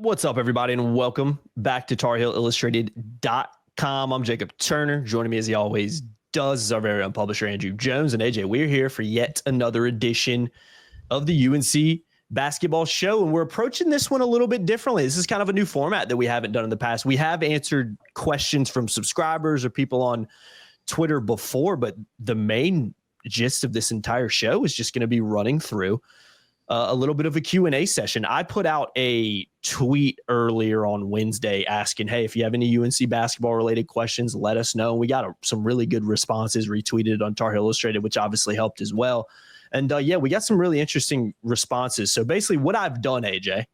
What's up, everybody, and welcome back to TarHeelIllustrated.com. I'm Jacob Turner. Joining me, as he always does, is our very own publisher, Andrew Jones. And AJ, we're here for yet another edition of the UNC basketball show, and we're approaching this one a little bit differently. This is kind of a new format that we haven't done in the past. We have answered questions from subscribers or people on Twitter before, but the main gist of this entire show is just going to be running through a little bit of a Q&A session. I put out a tweet earlier on Wednesday asking, hey, if you have any UNC basketball related questions, let us know. We got some really good responses retweeted on Tar Heel Illustrated, which obviously helped as well. And yeah, we got some really interesting responses. So basically what I've done, AJ,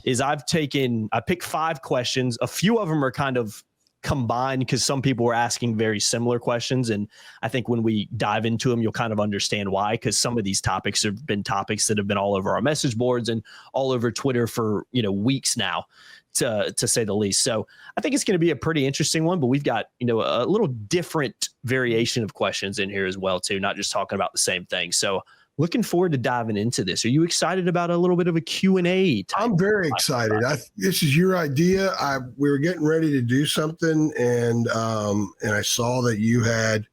is I picked 5 questions. A few of them are kind of combined because some people were asking very similar questions. And I think when we dive into them, you'll kind of understand why, because some of these topics have been topics that have been all over our message boards and all over Twitter for, weeks now, to say the least. So I think it's going to be a pretty interesting one, but we've got, a little different variation of questions in here as well, too, not just talking about the same thing. So looking forward to diving into this. Are you excited about a little bit of a Q&A? I'm very excited. This is your idea. We were getting ready to do something, and I saw that you had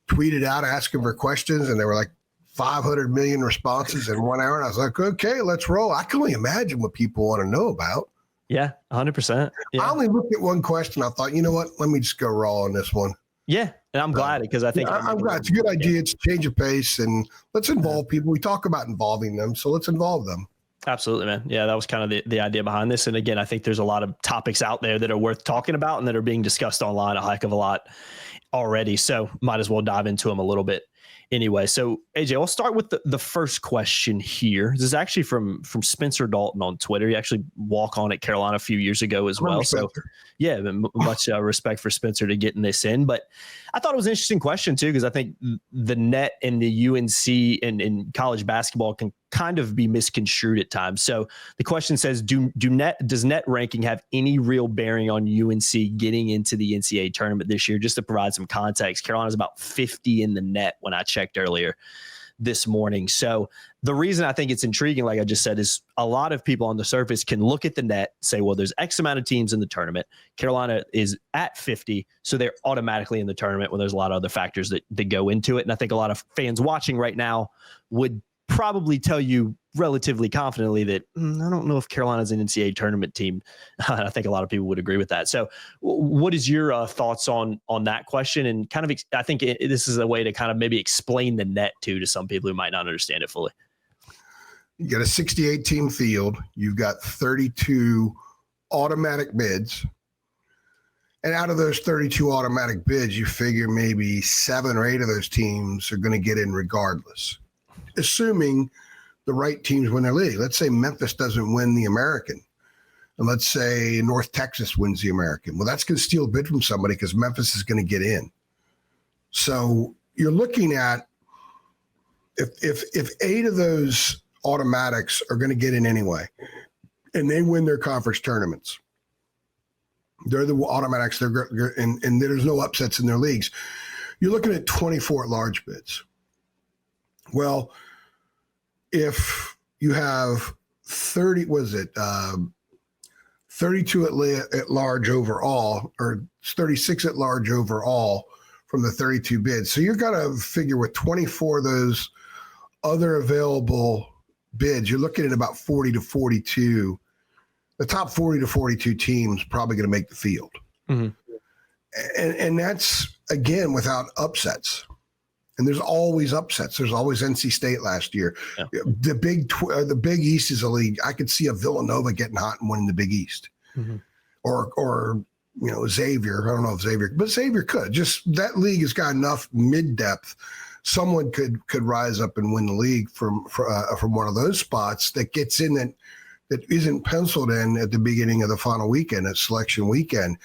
tweeted out asking for questions, and there were like 500 million responses in 1 hour. And I was like, okay, let's roll. I can only imagine what people want to know about. Yeah, 100%. Yeah. I only looked at one question. I thought, you know what? Let me just go raw on this one. Yeah, and I'm glad because I think I'm glad. It's a good idea. It's a change of pace, and let's involve people. We talk about involving them, so let's involve them. Absolutely, man. Yeah, that was kind of the idea behind this. And again, I think there's a lot of topics out there that are worth talking about and that are being discussed online a heck of a lot already. So might as well dive into them a little bit anyway. So AJ, I'll start with the first question here. This is actually from Spencer Dalton on Twitter. He actually walked on at Carolina a few years ago as well. So yeah, much respect for Spencer to getting this in. But I thought it was an interesting question too, because I think the net and the UNC and in college basketball can kind of be misconstrued at times. So the question says, does net ranking have any real bearing on UNC getting into the NCAA tournament this year? Just to provide some context, Carolina's about 50 in the net when I checked earlier this morning. So the reason I think it's intriguing, like I just said, is a lot of people on the surface can look at the net, say, well, there's X amount of teams in the tournament. Carolina is at 50, so they're automatically in the tournament when there's a lot of other factors that go into it. And I think a lot of fans watching right now would probably tell you relatively confidently that I don't know if Carolina's an NCAA tournament team. I think a lot of people would agree with that. So what is your thoughts on that question? And kind of, I think this is a way to kind of maybe explain the net too, to some people who might not understand it fully. You got a 68 team field. You've got 32 automatic bids. And out of those 32 automatic bids, you figure maybe 7 or 8 of those teams are going to get in regardless, assuming the right teams win their league. Let's say Memphis doesn't win the American, and let's say North Texas wins the American. Well, that's going to steal a bid from somebody because Memphis is going to get in. So you're looking at if 8 of those automatics are going to get in anyway, and they win their conference tournaments, they're the automatics. And there's no upsets in their leagues. You're looking at 24 at-large bids. Well, if you have 32 at large overall, or 36 at large overall from the 32 bids. So you're going to figure with 24 of those other available bids, you're looking at about 40 to 42. The top 40 to 42 teams probably going to make the field. Mm-hmm. And that's, again, without upsets. And there's always upsets. There's always NC State last year. Yeah. The Big East is a league. I could see a Villanova getting hot and winning the Big East, mm-hmm. or Xavier. I don't know if Xavier, but Xavier could. Just that league has got enough mid depth. Someone could rise up and win the league from one of those spots that gets in that isn't penciled in at the beginning of the final weekend, at selection weekend.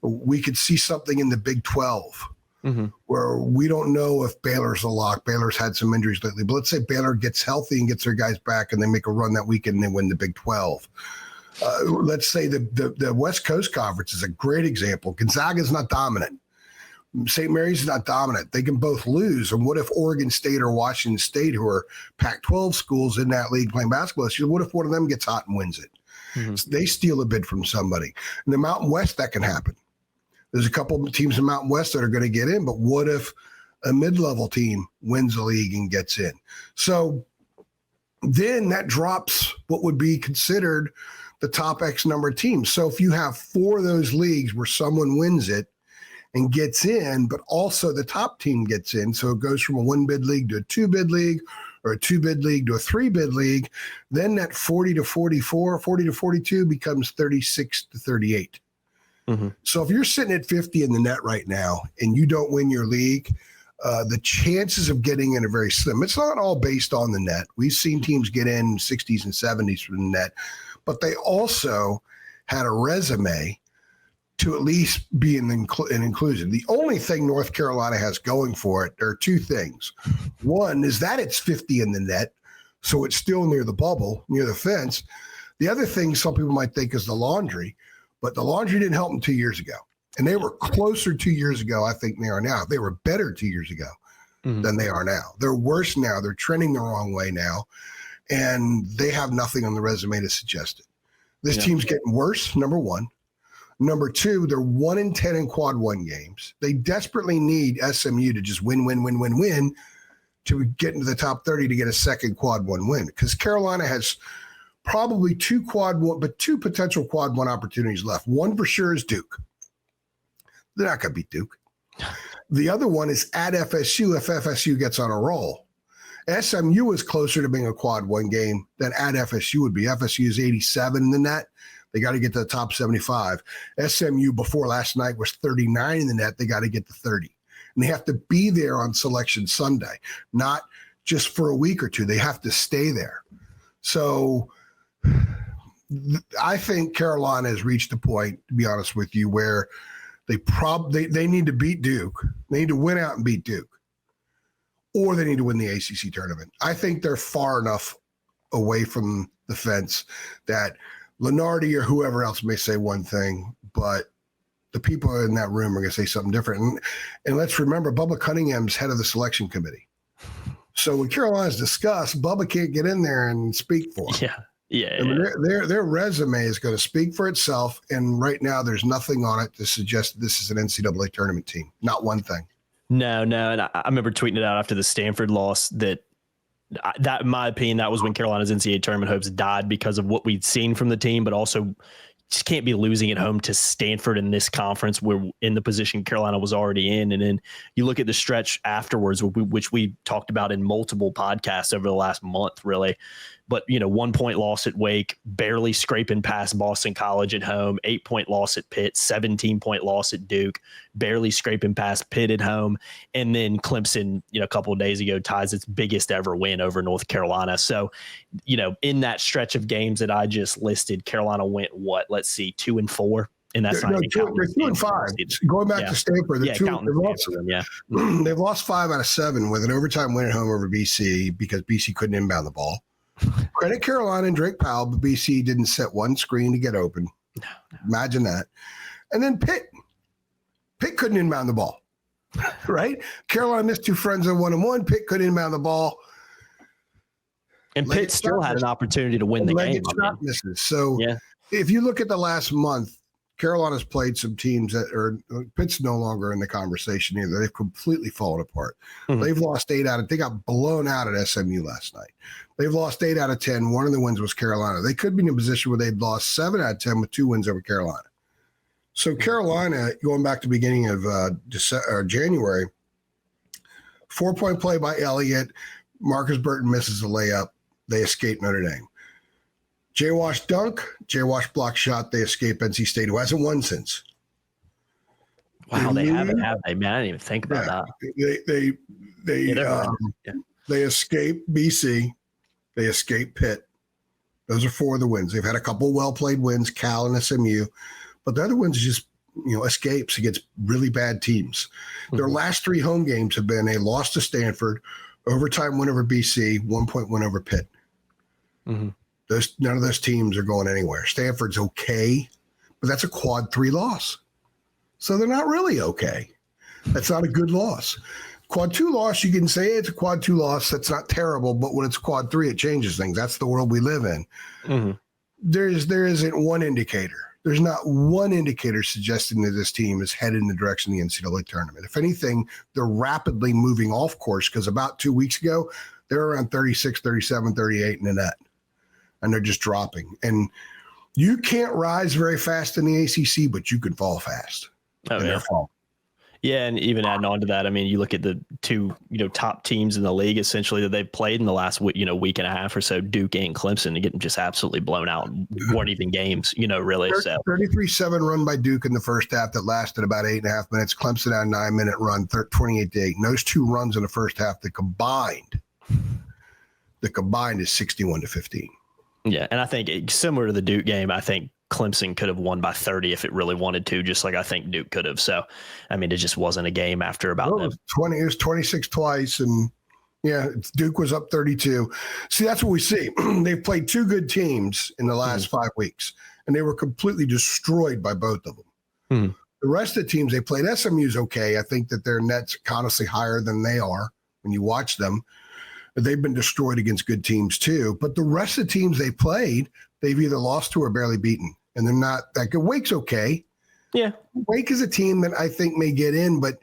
We could see something in the Big 12. Mm-hmm. Where we don't know if Baylor's a lock. Baylor's had some injuries lately, but let's say Baylor gets healthy and gets their guys back and they make a run that weekend and they win the Big 12. Let's say the West Coast Conference is a great example. Gonzaga's not dominant. St. Mary's is not dominant. They can both lose. And what if Oregon State or Washington State, who are Pac-12 schools in that league playing basketball, what if one of them gets hot and wins it? They steal a bid from somebody. In the Mountain West, that can happen. There's a couple of teams in Mountain West that are going to get in, but what if a mid-level team wins the league and gets in? So then that drops what would be considered the top X number of teams. So if you have 4 of those leagues where someone wins it and gets in, but also the top team gets in, so it goes from a 1-bid league to a 2-bid league, or a 2-bid league to a 3-bid league, then that 40 to 44, 40 to 42 becomes 36 to 38. So if you're sitting at 50 in the net right now and you don't win your league, the chances of getting in are very slim. It's not all based on the net. We've seen teams get in 60s and 70s from the net, but they also had a resume to at least be an inclusion. The only thing North Carolina has going for it, there are 2 things. One is that it's 50 in the net, so it's still near the bubble, near the fence. The other thing some people might think is the laundry, but the laundry didn't help them 2 years ago. And they were closer 2 years ago, I think, than they are now. They were better 2 years ago than they are now. They're worse now. They're trending the wrong way now. And they have nothing on the resume to suggest it. This team's getting worse, number one. Number 2, they're 1-10 in quad 1 games. They desperately need SMU to just win to get into the top 30 to get a second quad 1 win. Because Carolina has probably 2 quad 1, but 2 potential quad 1 opportunities left. One for sure is Duke. They're not going to beat Duke. The other one is at FSU if FSU gets on a roll. SMU is closer to being a quad 1 game than at FSU would be. FSU is 87 in the net. They got to get to the top 75. SMU before last night was 39 in the net. They got to get to 30. And they have to be there on Selection Sunday, not just for a week or 2. They have to stay there. So I think Carolina has reached a point, to be honest with you, where they need to beat Duke. They need to win out and beat Duke. Or they need to win the ACC tournament. I think they're far enough away from the fence that Lenardi or whoever else may say one thing, but the people in that room are going to say something different. And let's remember, Bubba Cunningham's head of the selection committee. So when Carolina's discussed, Bubba can't get in there and speak for them. I mean, their resume is going to speak for itself, and right now there's nothing on it to suggest this is an NCAA tournament team. Not one thing. No, and I remember tweeting it out after the Stanford loss that in my opinion, that was when Carolina's NCAA tournament hopes died because of what we'd seen from the team, but also just can't be losing at home to Stanford in this conference where in the position Carolina was already in. And then you look at the stretch afterwards, which we talked about in multiple podcasts over the last month, really. But, 1 point loss at Wake, barely scraping past Boston College at home, 8-point loss at Pitt, 17-point loss at Duke, barely scraping past Pitt at home. And then Clemson, a couple of days ago, ties its biggest ever win over North Carolina. So, in that stretch of games that I just listed, Carolina went, let's see, 2-4. And that's not 2-5. Going back to Stanford, they've lost 5 out of 7 with an overtime win at home over BC because BC couldn't inbound the ball. Credit Carolina and Drake Powell, but BC didn't set one screen to get open. No. Imagine that. And then Pitt couldn't inbound the ball, right? Carolina missed 2 friends on 1-1. Pitt couldn't inbound the ball. And Pitt still had an opportunity to win the game. Misses. So if you look at the last month, Carolina's played some teams that are Pitt's no longer in the conversation either. They've completely fallen apart. They've lost 8 out of. They got blown out at SMU last night. They've lost 8 out of 10. One of the wins was Carolina. They could be in a position where they'd lost 7 out of 10 with 2 wins over Carolina. So Carolina, going back to the beginning of January, 4-point play by Elliott. Marcus Burton misses a layup. They escape Notre Dame. J-Wash dunk, J-Wash block shot. They escape NC State, who hasn't won since. Wow, they haven't, have they? Man, I didn't even think about that. They escape BC. They escape Pitt. Those are 4 of the wins. They've had a couple well-played wins, Cal and SMU, but the other ones are just escapes against really bad teams. Their last 3 home games have been a loss to Stanford, overtime win over BC, 1-point win over Pitt. None of those teams are going anywhere. Stanford's okay, but that's a quad 3 loss. So they're not really okay. That's not a good loss. Quad 2 loss, you can say it's a quad 2 loss. That's not terrible, but when it's quad 3, it changes things. That's the world we live in. there isn't one indicator. There's not one indicator suggesting that this team is headed in the direction of the NCAA tournament. If anything, they're rapidly moving off course because about 2 weeks ago, they were around 36, 37, 38 in the net, and they're just dropping. And you can't rise very fast in the ACC, but you can fall fast. Oh, yeah. Yeah, and even adding on to that, I mean, you look at the two, top teams in the league essentially that they've played in the last, week and a half or so, Duke and Clemson, and getting just absolutely blown out. Weren't even games, really. 33-7 run by Duke in the first half that lasted about 8.5 minutes. Clemson had a 9-minute run, 28-8. And those two runs in the first half, the combined is 61-15. Yeah, and I think similar to the Duke game, I think Clemson could have won by 30 if it really wanted to, just like I think Duke could have. So, I mean, it just wasn't a game after about it was 26 twice, and Duke was up 32. See, that's what we see. They've played two good teams in the last 5 weeks, and they were completely destroyed by both of them. The rest of the teams they played, SMU's okay. I think that their net's honestly higher than they are when you watch them. They've been destroyed against good teams too. But the rest of the teams they played, they've either lost to or barely beaten. And they're not that good. Wake's okay. Yeah. Wake is a team that I think may get in, but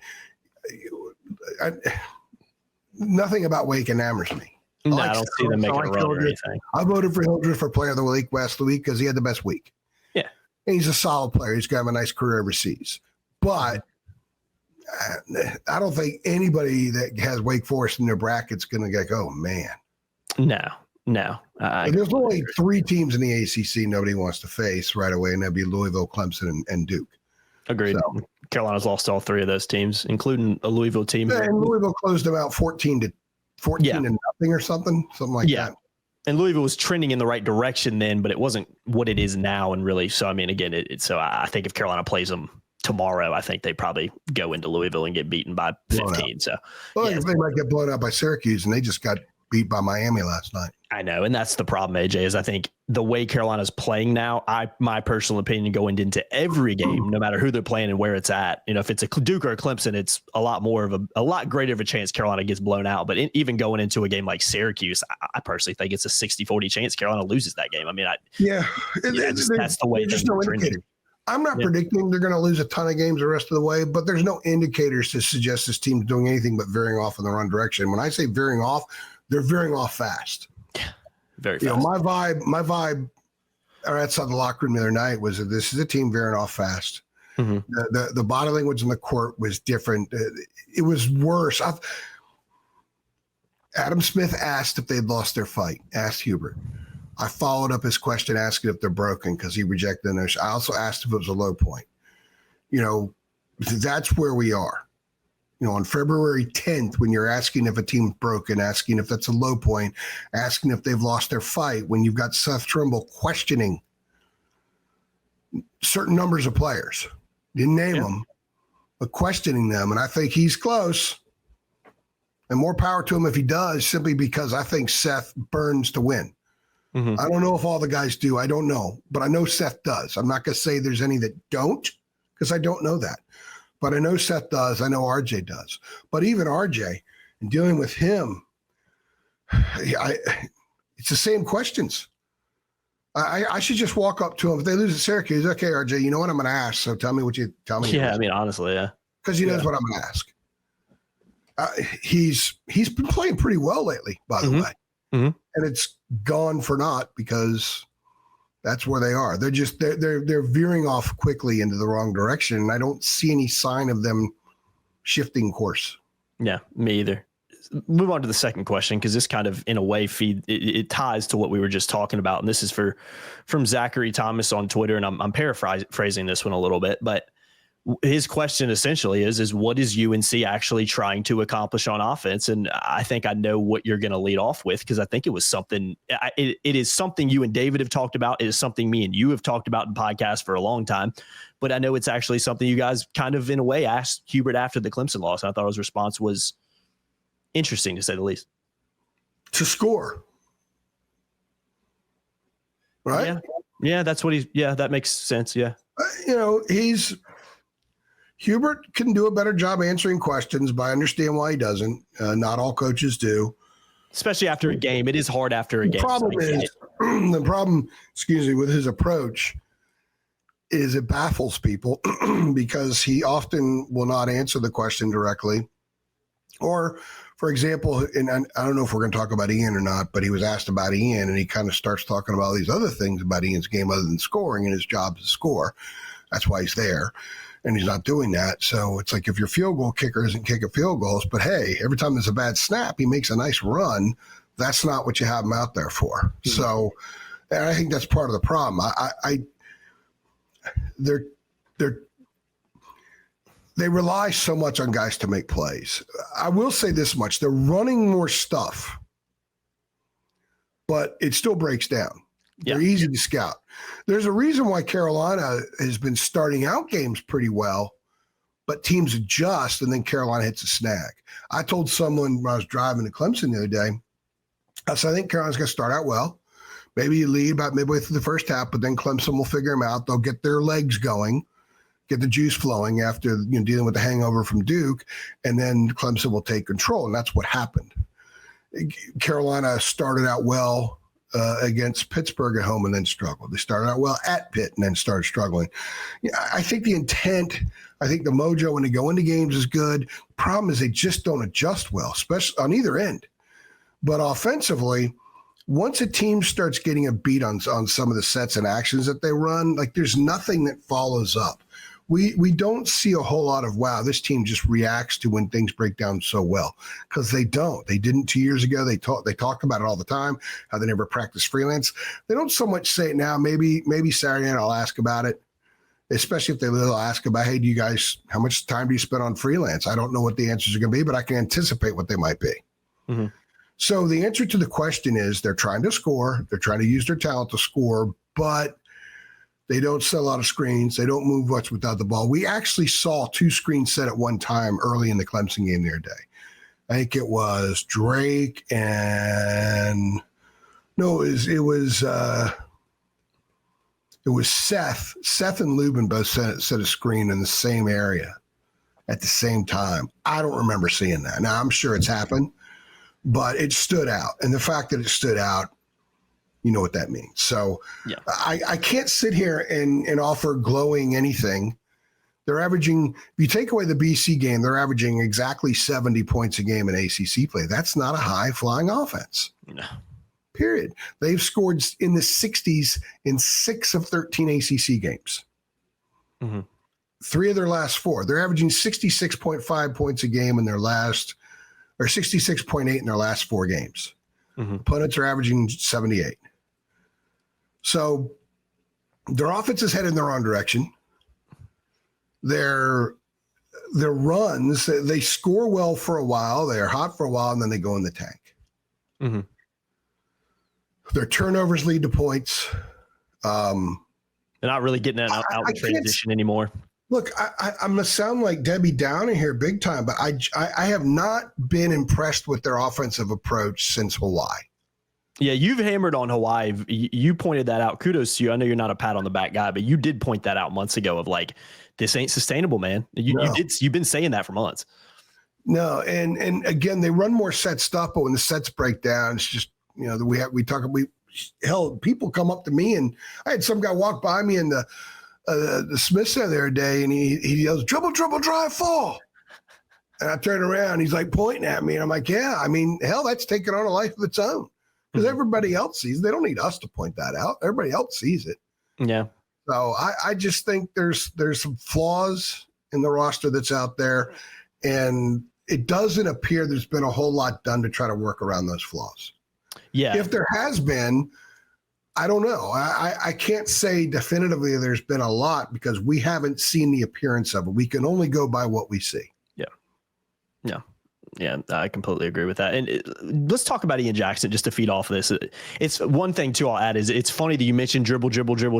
nothing about Wake enamors me. I don't see them making a run or anything. I voted for Hildreth for player of the week last week because he had the best week. Yeah. And he's a solid player. He's going to have a nice career overseas. But I don't think anybody that has Wake Forest in their bracket's going to go, oh, man. No. There's only 3 teams in the ACC nobody wants to face right away, and that'd be Louisville, Clemson, and Duke. Agreed. So, Carolina's lost all 3 of those teams, including a Louisville team. Yeah, and Louisville closed them out 14 to nothing or something like that. And Louisville was trending in the right direction then, but it wasn't what it is now. And really, so I mean, again, so I think if Carolina plays them tomorrow, I think they probably go into Louisville and get beaten by 15. So, they might get blown out by Syracuse, and they just got beat by Miami last night. I know, and that's the problem, AJ, is I think the way Carolina's playing now, my personal opinion going into every game, no matter who they're playing and where it's at, if it's a Duke or a Clemson, it's a lot greater of a chance Carolina gets blown out. But even going into a game like Syracuse, I personally think it's a 60-40 chance Carolina loses that game. I mean, that's the way they're trending. I'm not predicting they're going to lose a ton of games the rest of the way, but there's no indicators to suggest this team's doing anything but veering off in the wrong direction. When I say veering off, they're veering off fast. Yeah, very fast. My vibe outside the locker room the other night was that this is a team veering off fast. Mm-hmm. The body language in the court was different. It was worse. Adam Smith asked if they'd lost their fight, asked Hubert. I followed up his question asking if they're broken because he rejected the notion. I also asked if it was a low point. That's where we are. On February 10th, when you're asking if a team's broken, asking if that's a low point, asking if they've lost their fight, when you've got Seth Trimble questioning certain numbers of players. Didn't name them, but questioning them. And I think he's close. And more power to him if he does, simply because I think Seth burns to win. Mm-hmm. I don't know if all the guys do. I don't know. But I know Seth does. I'm not going to say there's any that don't because I don't know that. But I know Seth does. I know RJ does. But even RJ, in dealing with him, it's the same questions. I should just walk up to him. If they lose at Syracuse, okay, RJ, you know what I'm going to ask. So tell me what you tell me. Yeah, I mean, honestly, yeah. Because he knows what I'm going to ask. He's been playing pretty well lately, by the way. Mm-hmm. And it's gone for naught because that's where they are. They're veering off quickly into the wrong direction. And I don't see any sign of them shifting course. Yeah, me either. Move on to the second question, because this kind of, in a way, it ties to what we were just talking about. And this is from Zachary Thomas on Twitter. And I'm paraphrasing this one a little bit, but his question essentially is what is UNC actually trying to accomplish on offense? And I think I know what you're going to lead off with, because I think it was something, it is something you and David have talked about. It is something me and you have talked about in podcasts for a long time, but I know it's actually something you guys kind of, in a way, asked Hubert after the Clemson loss. And I thought his response was interesting, to say the least. To score. Right? Yeah, that's what that makes sense. Yeah. Hubert can do a better job answering questions, but I understand why he doesn't. Not all coaches do. Especially after a game. It is hard after a game. The problem is The problem, with his approach is it baffles people because he often will not answer the question directly. Or, for example, and I don't know if we're going to talk about Ian or not, but he was asked about Ian, and he kind of starts talking about these other things about Ian's game other than scoring, and his job is to score. That's why he's there, and he's not doing that. So it's like if your field goal kicker isn't kicking field goals, but hey, every time there's a bad snap, he makes a nice run. That's not what you have him out there for. Mm-hmm. So, and I think that's part of the problem. They rely so much on guys to make plays. I will say this much. They're running more stuff, but it still breaks down. Yeah. They're easy to scout. There's a reason why Carolina has been starting out games pretty well, but teams adjust and then Carolina hits a snag. I told someone when I was driving to Clemson the other day, I said, I think Carolina's going to start out well. Maybe you lead about midway through the first half, but then Clemson will figure them out. They'll get their legs going, get the juice flowing after dealing with the hangover from Duke, and then Clemson will take control. And that's what happened. Carolina started out well against Pittsburgh at home and then struggled. They started out well at Pitt and then started struggling. I think the intent, I think the mojo when they go into games is good. The problem is they just don't adjust well, especially on either end. But offensively, once a team starts getting a beat on some of the sets and actions that they run, like there's nothing that follows up. We don't see a whole lot of, wow, this team just reacts to when things break down so well, because they don't. They didn't 2 years ago. They talk about it all the time, how they never practice freelance. They don't so much say it now. Maybe Saturday night I'll ask about it, especially if they'll ask about, hey, do you guys, how much time do you spend on freelance? I don't know what the answers are going to be, but I can anticipate what they might be. Mm-hmm. So the answer to the question is they're trying to score. They're trying to use their talent to score, but they don't set a lot of screens. They don't move much without the ball. We actually saw 2 screens set at one time early in the Clemson game the other day. I think it was Drake and no, it was Seth. Seth and Lubin both set a screen in the same area at the same time. I don't remember seeing that. Now I'm sure it's happened, but it stood out. And the fact that it stood out, you know what that means. So yeah. I can't sit here and offer glowing anything. They're averaging, if you take away the BC game, they're averaging exactly 70 points a game in ACC play. That's not a high-flying offense. No. Period. They've scored in the 60s in 6 of 13 ACC games. Mm-hmm. 3 of their last 4. They're averaging 66.5 points a game in their last, or 66.8 in their last 4 games. Mm-hmm. Opponents are averaging 78. So their offense is headed in the wrong direction. Their runs, they score well for a while, they're hot for a while, and then they go in the tank. Mm-hmm. Their turnovers lead to points. They're not really getting that out in transition anymore. Look, I'm going to sound like Debbie Downer here big time, but I have not been impressed with their offensive approach since Hawaii. Yeah, you've hammered on Hawaii. You pointed that out. Kudos to you. I know you're not a pat on the back guy, but you did point that out months ago of like, this ain't sustainable, man. You've been saying that for months. No, and again, they run more set stuff, but when the sets break down, it's just, people come up to me, and I had some guy walk by me in the Smith Center the other day, and he yells, dribble, drive, fall. And I turn around, he's like pointing at me, and I'm like, yeah, I mean, hell, that's taking on a life of its own. Because everybody else sees it. They don't need us to point that out. Everybody else sees it. Yeah. So I just think there's some flaws in the roster that's out there, and it doesn't appear there's been a whole lot done to try to work around those flaws. Yeah. If there has been, I don't know. I can't say definitively there's been a lot because we haven't seen the appearance of it. We can only go by what we see. Yeah. Yeah. Yeah, I completely agree with that. And let's talk about Ian Jackson just to feed off of this. It's one thing too I'll add is it's funny that you mentioned dribble,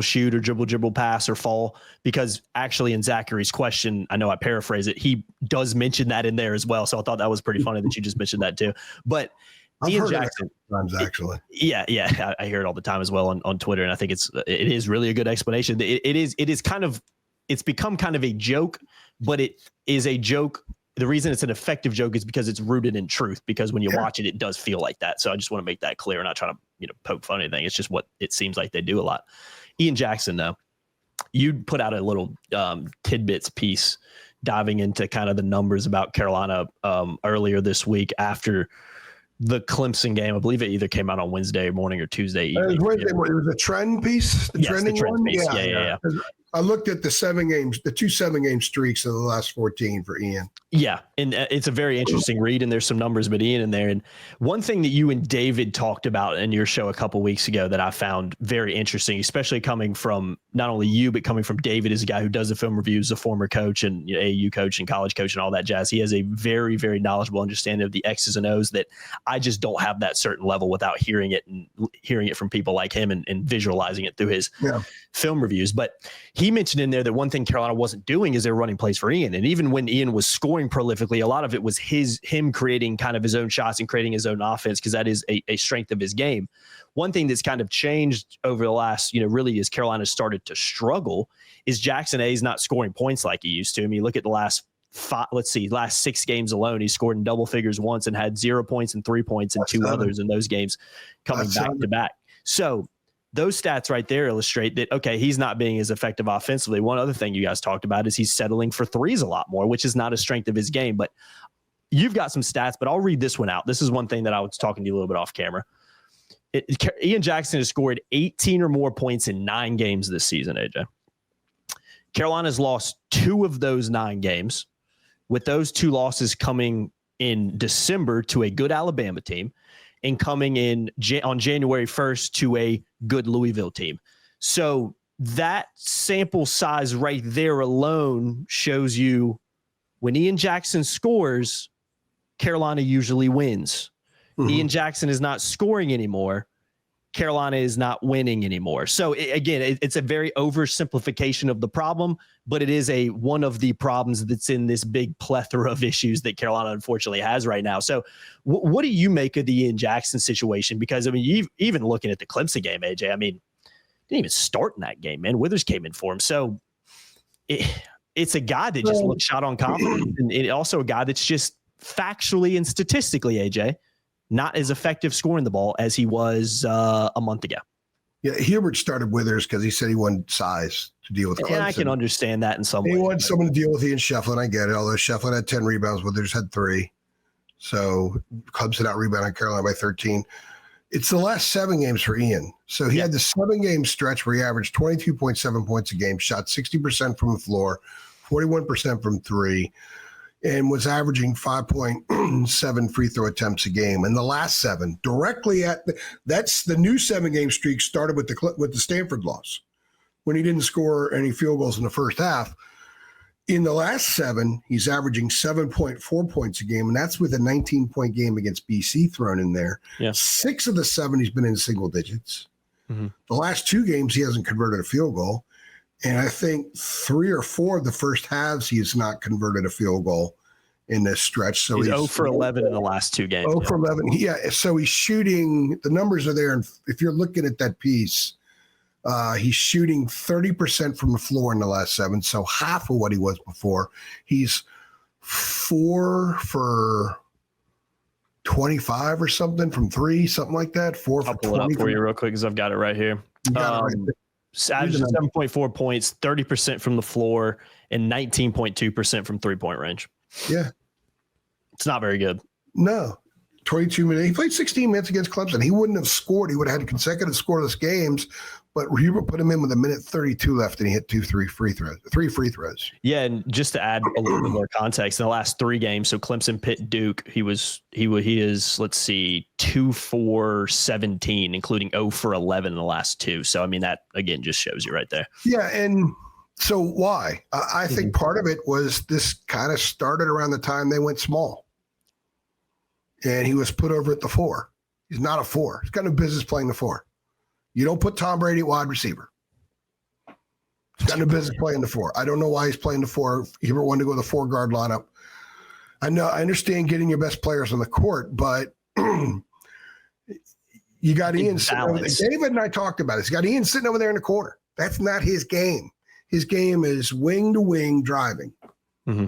shoot, or dribble, pass or fall, because actually in Zachary's question, I know I paraphrase it, he does mention that in there as well. So I thought that was pretty funny that you just mentioned that too. But I've Ian Jackson, times actually, yeah, I hear it all the time as well on Twitter, and I think it is really a good explanation. It's become kind of a joke, but it is a joke. The reason it's an effective joke is because it's rooted in truth, because when you watch it, it does feel like that. So I just want to make that clear. I'm not trying to poke fun or anything. It's just what it seems like they do a lot. Ian Jackson, though, you put out a little tidbits piece diving into kind of the numbers about Carolina earlier this week after the Clemson game. I believe it either came out on Wednesday morning or Tuesday evening. It was a trend piece. The trending one. Piece. Yeah. I looked at the 2 7-game streaks of the last 14 for Ian. Yeah, and it's a very interesting read, and there's some numbers about Ian in there. And one thing that you and David talked about in your show a couple weeks ago that I found very interesting, especially coming from not only you, but coming from David as a guy who does the film reviews, a former coach and AAU coach and college coach and all that jazz. He has a very, very knowledgeable understanding of the X's and O's that I just don't have that certain level without hearing it from people like him and visualizing it through his film reviews. But he mentioned in there that one thing Carolina wasn't doing is they're running plays for Ian. And even when Ian was scoring prolifically, a lot of it was him creating kind of his own shots and creating his own offense, because that is a strength of his game. One thing that's kind of changed over the last, really as Carolina started to struggle is Jackson A is not scoring points like he used to. I mean, you look at the last 6 games alone, he scored in double figures once and had 0 points and 3 points and two others in those games coming back to back. So those stats right there illustrate that, okay, he's not being as effective offensively. One other thing you guys talked about is he's settling for threes a lot more, which is not a strength of his game. But you've got some stats, but I'll read this one out. This is one thing that I was talking to you a little bit off camera. Ian Jackson has scored 18 or more points in 9 games this season, AJ. Carolina's lost 2 of those 9 games, with those 2 losses coming in December to a good Alabama team and coming in on January 1st to a good Louisville team. So that sample size right there alone shows you when Ian Jackson scores, Carolina usually wins. Mm-hmm. Ian Jackson is not scoring anymore. Carolina is not winning anymore. So it's a very oversimplification of the problem, but it is one of the problems that's in this big plethora of issues that Carolina unfortunately has right now. So what do you make of the Ian Jackson situation? Because I mean, even looking at the Clemson game, AJ, I mean, didn't even start in that game, man. Withers came in for him. So it's a guy that just looks shot on confidence, and also a guy that's just factually and statistically, AJ, not as effective scoring the ball as he was a month ago. Yeah, Hubert started Withers because he said he wanted size to deal with Clemson. And I can understand that in some way. He wanted someone to deal with Ian Shefflin. I get it. Although Shefflin had 10 rebounds, Withers had 3. So Clemson out-rebounded Carolina by 13. It's the last 7 games for Ian. So he had the 7-game stretch where he averaged 22.7 points a game, shot 60% from the floor, 41% from 3, and was averaging 5.7 free throw attempts a game. And the last 7, directly that's the new 7-game streak started with the Stanford loss, when he didn't score any field goals in the first half. In the last 7, he's averaging 7.4 points a game, and that's with a 19-point game against BC thrown in there. Yeah. 6 of the 7, he's been in single digits. Mm-hmm. The last 2 games, he hasn't converted a field goal. And I think 3 or 4 of the first halves, he has not converted a field goal in this stretch. So he's 0 for 11 in the last 2 games. 0 for 11. Yeah. So he's shooting, the numbers are there. And if you're looking at that piece, he's shooting 30% from the floor in the last 7. So half of what he was before. He's 4 for 25 or something from 3, something like that. 4 for 20. I'll pull it up for you real quick because I've got it right here. Average 7.4 points, 30% from the floor, and 19.2% from 3-point range. Yeah. It's not very good. No. 22 minutes. He played 16 minutes against Clemson. He wouldn't have scored. He would have had consecutive scoreless games, but Hubert put him in with 1:32 left, and he hit 3 free throws. Yeah, and just to add a little bit more context, in the last 3 games, so Clemson, Pitt, Duke, he is, let's see, 2 for 17, including 0 for 11 in the last 2. So, I mean, that, again, just shows you right there. Yeah, and so why? I think part of it was this kind of started around the time they went small. And he was put over at the 4. He's not a 4. He's got no business playing the 4. You don't put Tom Brady at wide receiver. He's got no business playing the 4. I don't know why he's playing the 4. Hubert wanted to go with the 4-guard lineup. I understand getting your best players on the court, but you got Ian sitting over there. David and I talked about it. He's got Ian sitting over there in the corner. That's not his game. His game is wing to wing driving. Mm-hmm.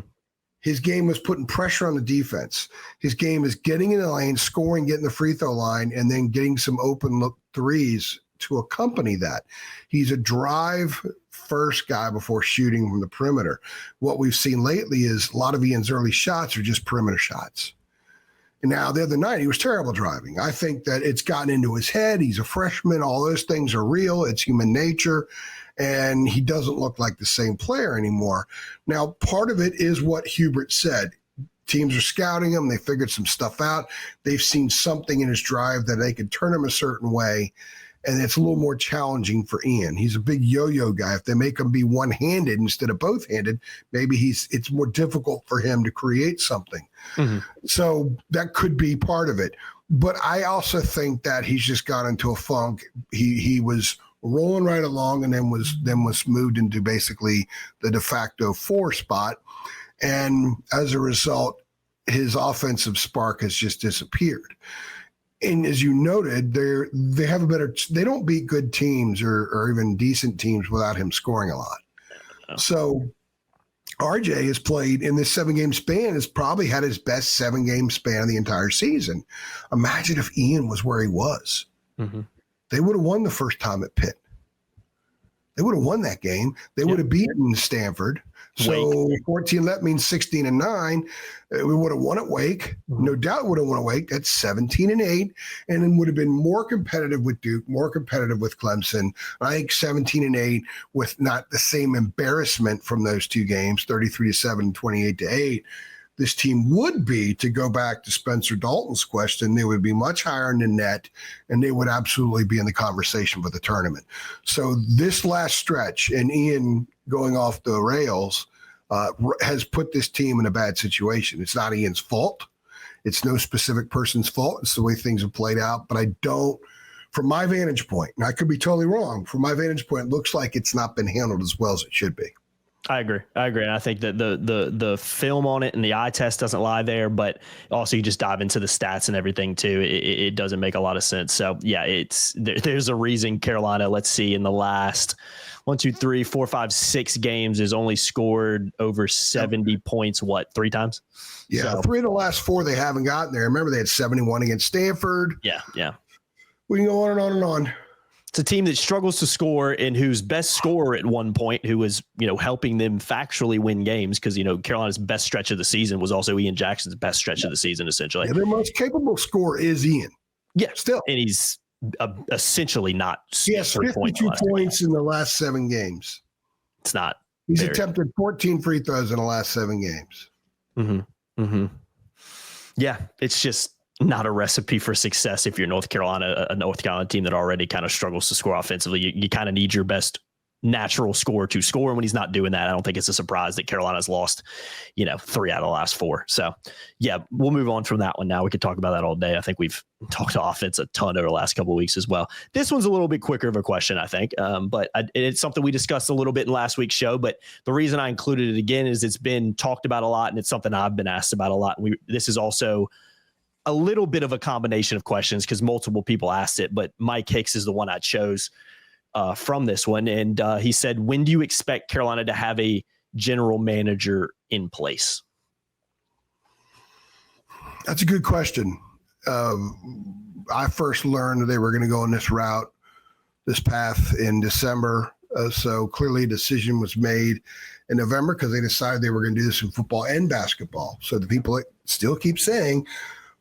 His game was putting pressure on the defense. His game is getting in the lane, scoring, getting the free throw line, and then getting some open look threes to accompany that. He's a drive first guy before shooting from the perimeter. What we've seen lately is a lot of Ian's early shots are just perimeter shots. And now the other night, he was terrible driving. I think that it's gotten into his head. He's a freshman. All those things are real. It's human nature. And he doesn't look like the same player anymore. Now, part of it is what Hubert said. Teams are scouting him. They figured some stuff out. They've seen something in his drive that they could turn him a certain way. And it's a little more challenging for Ian. He's a big yo-yo guy. If they make him be one-handed instead of both-handed, maybe it's more difficult for him to create something. Mm-hmm. So that could be part of it. But I also think that he's just got into a funk. He was rolling right along and then was moved into basically the de facto 4 spot. And as a result, his offensive spark has just disappeared. And as you noted, they don't beat good teams or even decent teams without him scoring a lot. Oh. So RJ has played in this 7-game span, has probably had his best 7-game span of the entire season. Imagine if Ian was where he was. Mm-hmm. They would have won the first time at Pitt. They would have won that game. They would have beaten Stanford. So Wake. 14 left means 16-9. We would have won at Wake. Mm-hmm. No doubt would have won at Wake. That's 17-8. And then would have been more competitive with Duke, more competitive with Clemson. I think 17-8 with not the same embarrassment from those 2 games, 33-7, 28-8. This team would be, to go back to Spencer Dalton's question, they would be much higher in the net, and they would absolutely be in the conversation for the tournament. So this last stretch, and Ian going off the rails, has put this team in a bad situation. It's not Ian's fault. It's no specific person's fault. It's the way things have played out. But I don't, from my vantage point, and I could be totally wrong, from my vantage point, it looks like it's not been handled as well as it should be. I agree. And I think that the film on it and the eye test doesn't lie there, but also you just dive into the stats and everything too. It doesn't make a lot of sense. So yeah, there's a reason Carolina, let's see, in the last 1, 2, 3, 4, 5, 6 games has only scored over 70 points. What, 3 times? Yeah. So, 3 of the last 4 they haven't gotten there. Remember they had 71 against Stanford. Yeah. We can go on and on and on. It's a team that struggles to score and whose best scorer at one point, who was, helping them factually win games, because, Carolina's best stretch of the season was also Ian Jackson's best stretch of the season, essentially. Yeah, their most capable scorer is Ian. Yeah, still. And he's essentially not. He has 52 points in the last 7 games. It's not. He's attempted 14 free throws in the last 7 games. Mm-hmm. Mm-hmm. Yeah, it's just not a recipe for success if you're North Carolina, a North Carolina team that already kind of struggles to score offensively. You kind of need your best natural scorer to score. And when he's not doing that, I don't think it's a surprise that Carolina's lost, 3 out of the last 4. So yeah, we'll move on from that one now. We could talk about that all day. I think we've talked offense a ton over the last couple of weeks as well. This one's a little bit quicker of a question, I think. But it's something we discussed a little bit in last week's show, but the reason I included it again is it's been talked about a lot, and it's something I've been asked about a lot. This is also a little bit of a combination of questions because multiple people asked it, but Mike Hicks is the one I chose from this one. And he said, when do you expect Carolina to have a general manager in place? That's a good question. I first learned that they were going to go on this route, this path in December. So clearly a decision was made in November because they decided they were going to do this in football and basketball. So the people that still keep saying,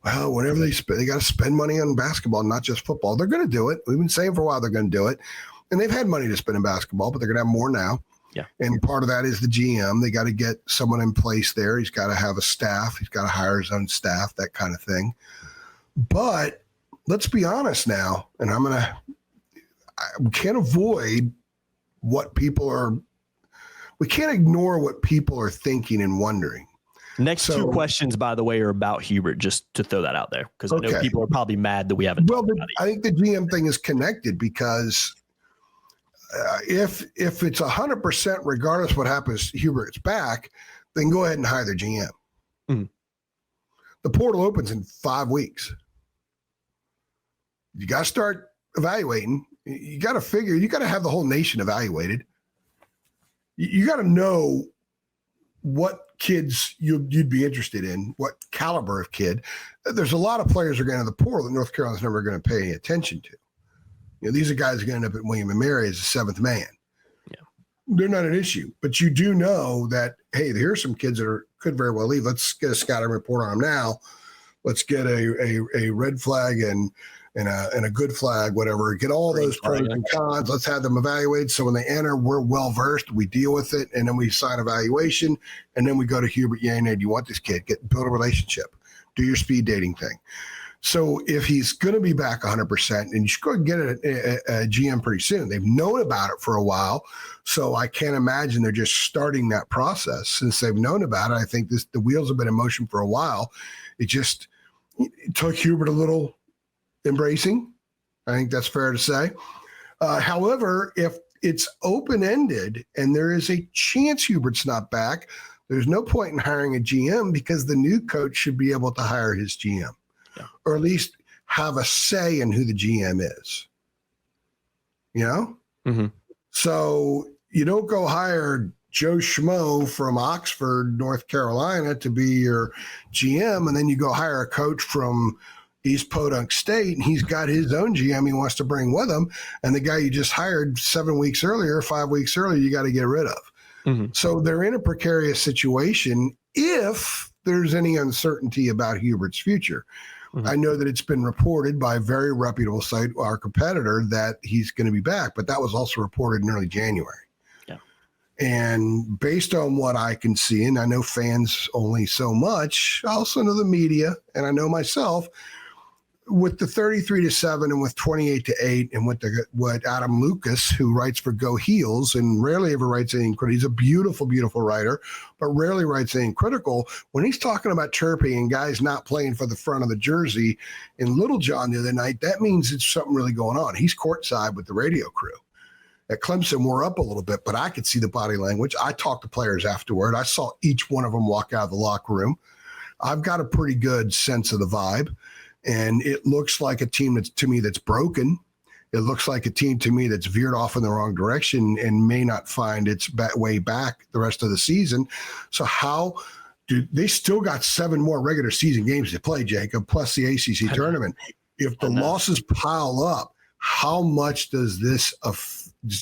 well, whenever they got to spend money on basketball, not just football. They're going to do it. We've been saying for a while they're going to do it. And they've had money to spend in basketball, but they're going to have more now. Yeah. And part of that is the GM. They got to get someone in place there. He's got to have a staff. He's got to hire his own staff, that kind of thing. But let's be honest now, and we can't avoid what people are – we can't ignore what people are thinking and wondering. Next 2 questions, by the way, are about Hubert, just to throw that out there, because I know people are probably mad that we haven't talked about it. I think the GM thing is connected because if it's 100%, regardless of what happens, Hubert's back, then go ahead and hire the GM. Mm-hmm. The portal opens in 5 weeks. You got to start evaluating. You got to have the whole nation evaluated. You got to know what kids you'd be interested in, what caliber of kid. There's a lot of players who are going to the portal that North Carolina's never going to pay any attention to. These are guys who are going to end up at William & Mary as a seventh man. Yeah. They're not an issue, but you do know that, hey, here's some kids that could very well leave. Let's get a scouting report on them now. Let's get a red flag and a good flag, whatever. Get all those pros and cons. Let's have them evaluated. So when they enter, we're well versed. We deal with it, and then we sign evaluation, and then we go to Hubert. Yeah, do you want this kid? Build a relationship. Do your speed dating thing. So if he's going to be back 100%, and you should go and get a GM pretty soon. They've known about it for a while, so I can't imagine they're just starting that process. Since they've known about it, I think the wheels have been in motion for a while. It took Hubert a little embracing. I think that's fair to say. However, if it's open-ended and there is a chance Hubert's not back, there's no point in hiring a GM because the new coach should be able to hire his GM. Yeah. Or at least have a say in who the GM is. Mm-hmm. So you don't go hire Joe Schmo from Oxford, North Carolina to be your GM, and then you go hire a coach from East Podunk State, and he's got his own GM he wants to bring with him, and the guy you just hired 7 weeks earlier, 5 weeks earlier, you got to get rid of. Mm-hmm. So they're in a precarious situation if there's any uncertainty about Hubert's future. Mm-hmm. I know that it's been reported by a very reputable site, our competitor, that he's going to be back, but that was also reported in early January. Yeah. And based on what I can see, and I know fans only so much, I also know the media, and I know myself, with the 33-7 and with 28-8 and with what Adam Lucas, who writes for Go Heels and rarely ever writes anything critical, he's a beautiful, beautiful writer, but rarely writes anything critical. When he's talking about chirping and guys not playing for the front of the jersey in Little John the other night, that means it's something really going on. He's courtside with the radio crew. At Clemson, we're up a little bit, but I could see the body language. I talked to players afterward. I saw each one of them walk out of the locker room. I've got a pretty good sense of the vibe. And it looks like a team that's broken. It looks like a team to me that's veered off in the wrong direction and may not find its way back the rest of the season. So how do they still got 7 more regular season games to play, Jacob, plus the ACC tournament? If the losses pile up, how much does this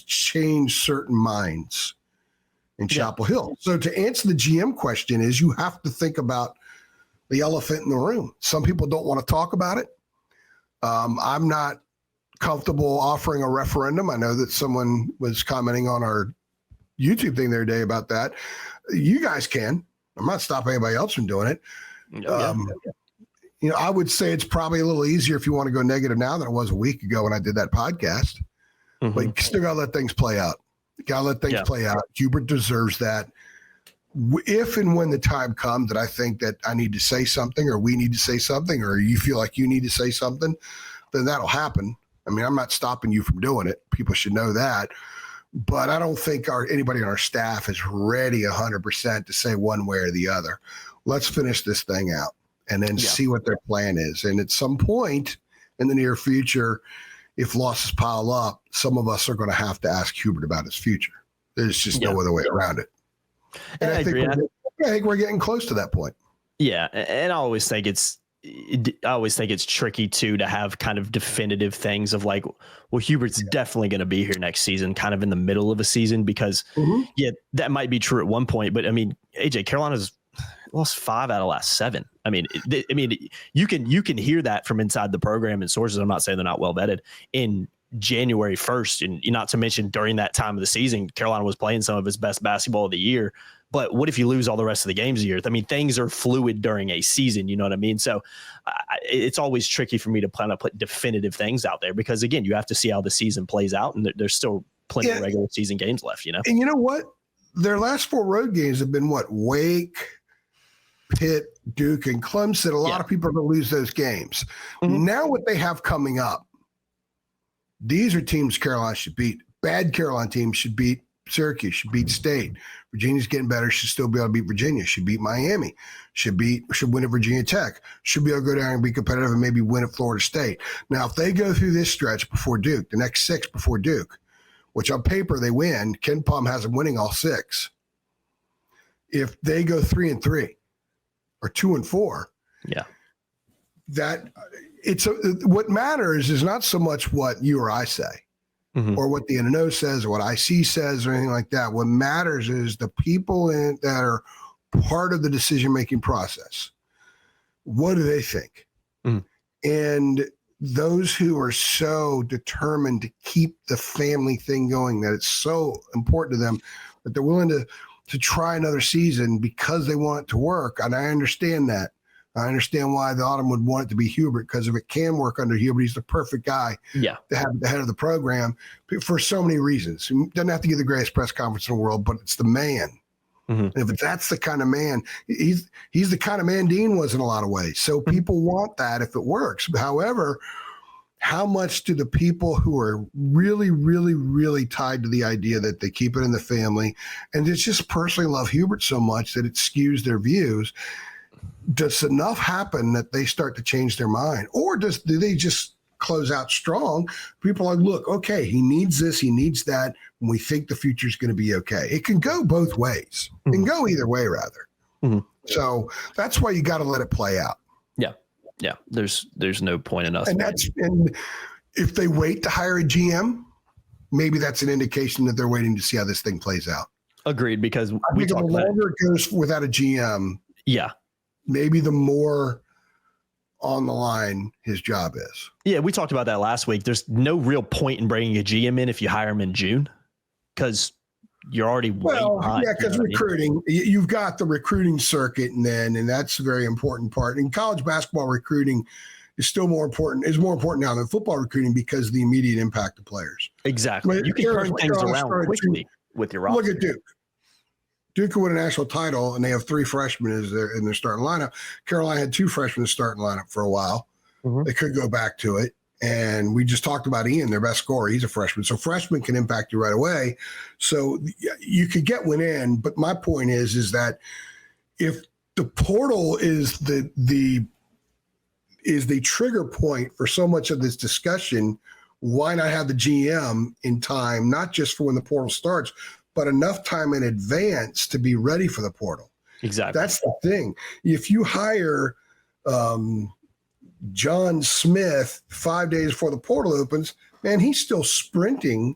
change certain minds in Chapel Hill? So to answer the GM question is you have to think about the elephant in the room. Some people don't want to talk about it. I'm not comfortable offering a referendum. I know that someone was commenting on our YouTube thing the other day about that. You guys can. I'm not stopping anybody else from doing it. I would say it's probably a little easier if you want to go negative now than it was a week ago when I did that podcast. Mm-hmm. But you still got to let things play out. You got to let things play out. Hubert deserves that. If and when the time comes that I think that I need to say something or we need to say something or you feel like you need to say something, then that'll happen. I mean, I'm not stopping you from doing it. People should know that. But I don't think anybody on our staff is ready 100% to say one way or the other. Let's finish this thing out and then see what their plan is. And at some point in the near future, if losses pile up, some of us are going to have to ask Hubert about his future. There's just no other way around it. And I think we're getting close to that point. Yeah, and I always think it's tricky too to have kind of definitive things of like, well, Hubert's definitely going to be here next season, kind of in the middle of a season, because that might be true at one point. But I mean, AJ, Carolina's lost 5 out of the last 7. I mean, you can hear that from inside the program and sources. I'm not saying they're not well vetted in January 1st, and not to mention during that time of the season, Carolina was playing some of its best basketball of the year. But what if you lose all the rest of the games of the year? I mean, things are fluid during a season, you know what I mean? So it's always tricky for me to plan to put definitive things out there because, again, you have to see how the season plays out, and there's still plenty of regular season games left, you know? And you know what? Their last 4 road games have been Wake, Pitt, Duke, and Clemson. A lot of people are going to lose those games. Mm-hmm. Now what they have coming up, these are teams Carolina should beat. Bad Carolina teams should beat Syracuse, should beat State. Virginia's getting better, should still be able to beat Virginia, should beat Miami, should win at Virginia Tech, should be able to go down and be competitive and maybe win at Florida State. Now, if they go through this stretch before Duke, the next 6 before Duke, which on paper they win, Ken Palm has them winning all 6. if they go 3-3 or 2-4, yeah, that what matters is not so much what you or I say or what the NNO says or what IC says or anything like that. What matters is the people that are part of the decision-making process. What do they think? And those who are so determined to keep the family thing going, that it's so important to them that they're willing to try another season because they want it to work. And I understand that. I understand why the Autumn would want it to be Hubert, because if it can work under Hubert, he's the perfect guy to have the head of the program for so many reasons. He doesn't have to give the greatest press conference in the world, but it's the man. And if that's the kind of man, he's the kind of man Dean was in a lot of ways. So people want that if it works. However, how much do the people who are really, really, really tied to the idea that they keep it in the family and they just personally love Hubert so much that it skews their views, does enough happen that they start to change their mind? Or do they just close out strong? People are like, look, okay, he needs this, he needs that, and we think the future is going to be okay. It can go both ways. It can go either way, rather. So that's why you got to let it play out. Yeah. There's no point in us. And if they wait to hire a GM, maybe that's an indication that they're waiting to see how this thing plays out. Agreed, because we talked about the longer it goes without a GM, maybe the more on the line his job is. Yeah, we talked about that last week. There's no real point in bringing a GM in if you hire him in June, because you're already way behind. Yeah, because recruiting, you've got the recruiting circuit, and that's a very important part. In college basketball, recruiting is more important now than football recruiting because of the immediate impact of players. Exactly. You can turn things around quickly with your roster. Look at Duke. Duke could win a national title, and they have 3 freshmen in their starting lineup. Carolina had 2 freshmen in the starting lineup for a while. They could go back to it. And we just talked about Ian, their best scorer. He's a freshman. So freshmen can impact you right away. So you could get one in. But my point is that if the portal is the trigger point for so much of this discussion, why not have the GM in time, not just for when the portal starts, but enough time in advance to be ready for the portal? Exactly. That's the thing. If you hire John Smith 5 days before the portal opens, man, he's still sprinting.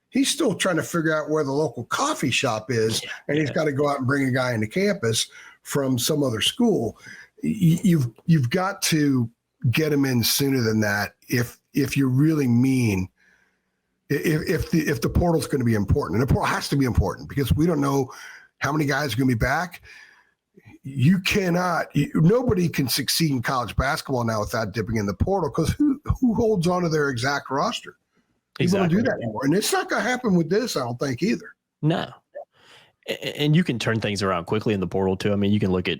He's still trying to figure out where the local coffee shop is, and he's got to go out and bring a guy into campus from some other school. You've got to get him in sooner than that if you really mean if the portal's going to be important. And the portal has to be important because we don't know how many guys are going to be back. Nobody can succeed in college basketball now without dipping in the portal, because who holds on to their exact roster? People don't do that anymore. And it's not going to happen with this, I don't think, either. No. And you can turn things around quickly in the portal, too. I mean, you can look at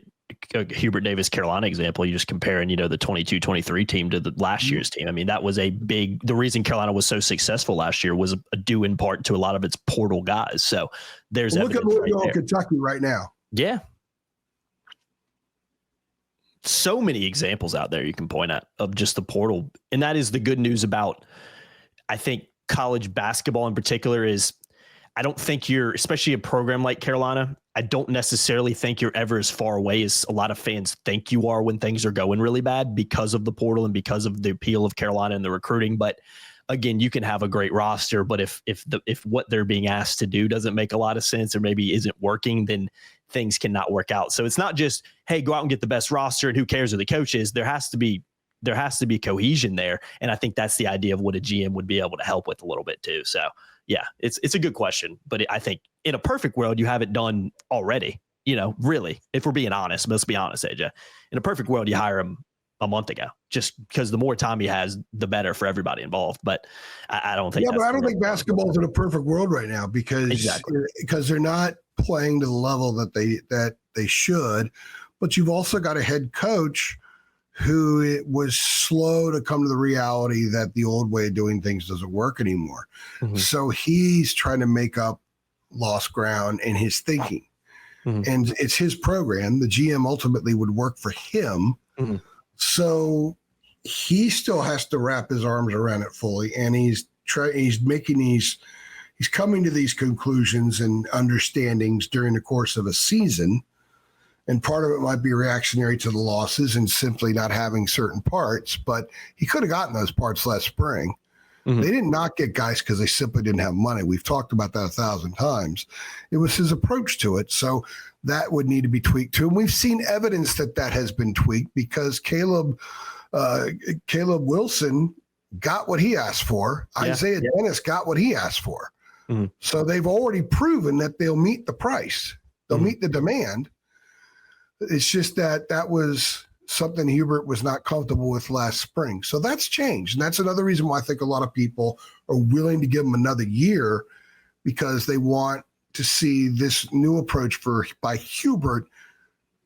Hubert Davis Carolina example. You just comparing, the 22-23 team to the last year's team. I mean, that was the reason Carolina was so successful last year was due in part to a lot of its portal guys. So there's look at Louisville, Kentucky right now. Yeah. So many examples out there you can point at of just the portal. And that is the good news about, I think, college basketball in particular is I don't think especially a program like Carolina, I don't necessarily think you're ever as far away as a lot of fans think you are when things are going really bad because of the portal and because of the appeal of Carolina and the recruiting. But again, you can have a great roster, but if what they're being asked to do doesn't make a lot of sense or maybe isn't working, then things cannot work out. So it's not just, hey, go out and get the best roster and who cares who the coach is. There has to be cohesion there. And I think that's the idea of what a GM would be able to help with a little bit too. So yeah, it's a good question, but I think in a perfect world, you have it done already, really, if we're being honest. Let's be honest, AJ. In a perfect world, you hire him a month ago, just because the more time he has, the better for everybody involved. But I don't think. Yeah, but I don't think basketball's in a perfect world right now because they're not playing to the level that they should. But you've also got a head coach who it was slow to come to the reality that the old way of doing things doesn't work anymore. So he's trying to make up lost ground in his thinking. And it's his program. The GM ultimately would work for him. So he still has to wrap his arms around it fully. And he's making these he's coming to these conclusions and understandings during the course of a season. And part of it might be reactionary to the losses and simply not having certain parts, but he could have gotten those parts last spring. Mm-hmm. They did not get guys because they simply didn't have money. We've talked about that 1,000 times. It was his approach to it. So that would need to be tweaked too. And we've seen evidence that has been tweaked because Caleb Wilson got what he asked for. Yeah. Isaiah Dennis got what he asked for. Mm-hmm. So they've already proven that they'll meet the price. They'll meet the demand. It's just that was something Hubert was not comfortable with last spring. So that's changed. And that's another reason why I think a lot of people are willing to give him another year, because they want to see this new approach by Hubert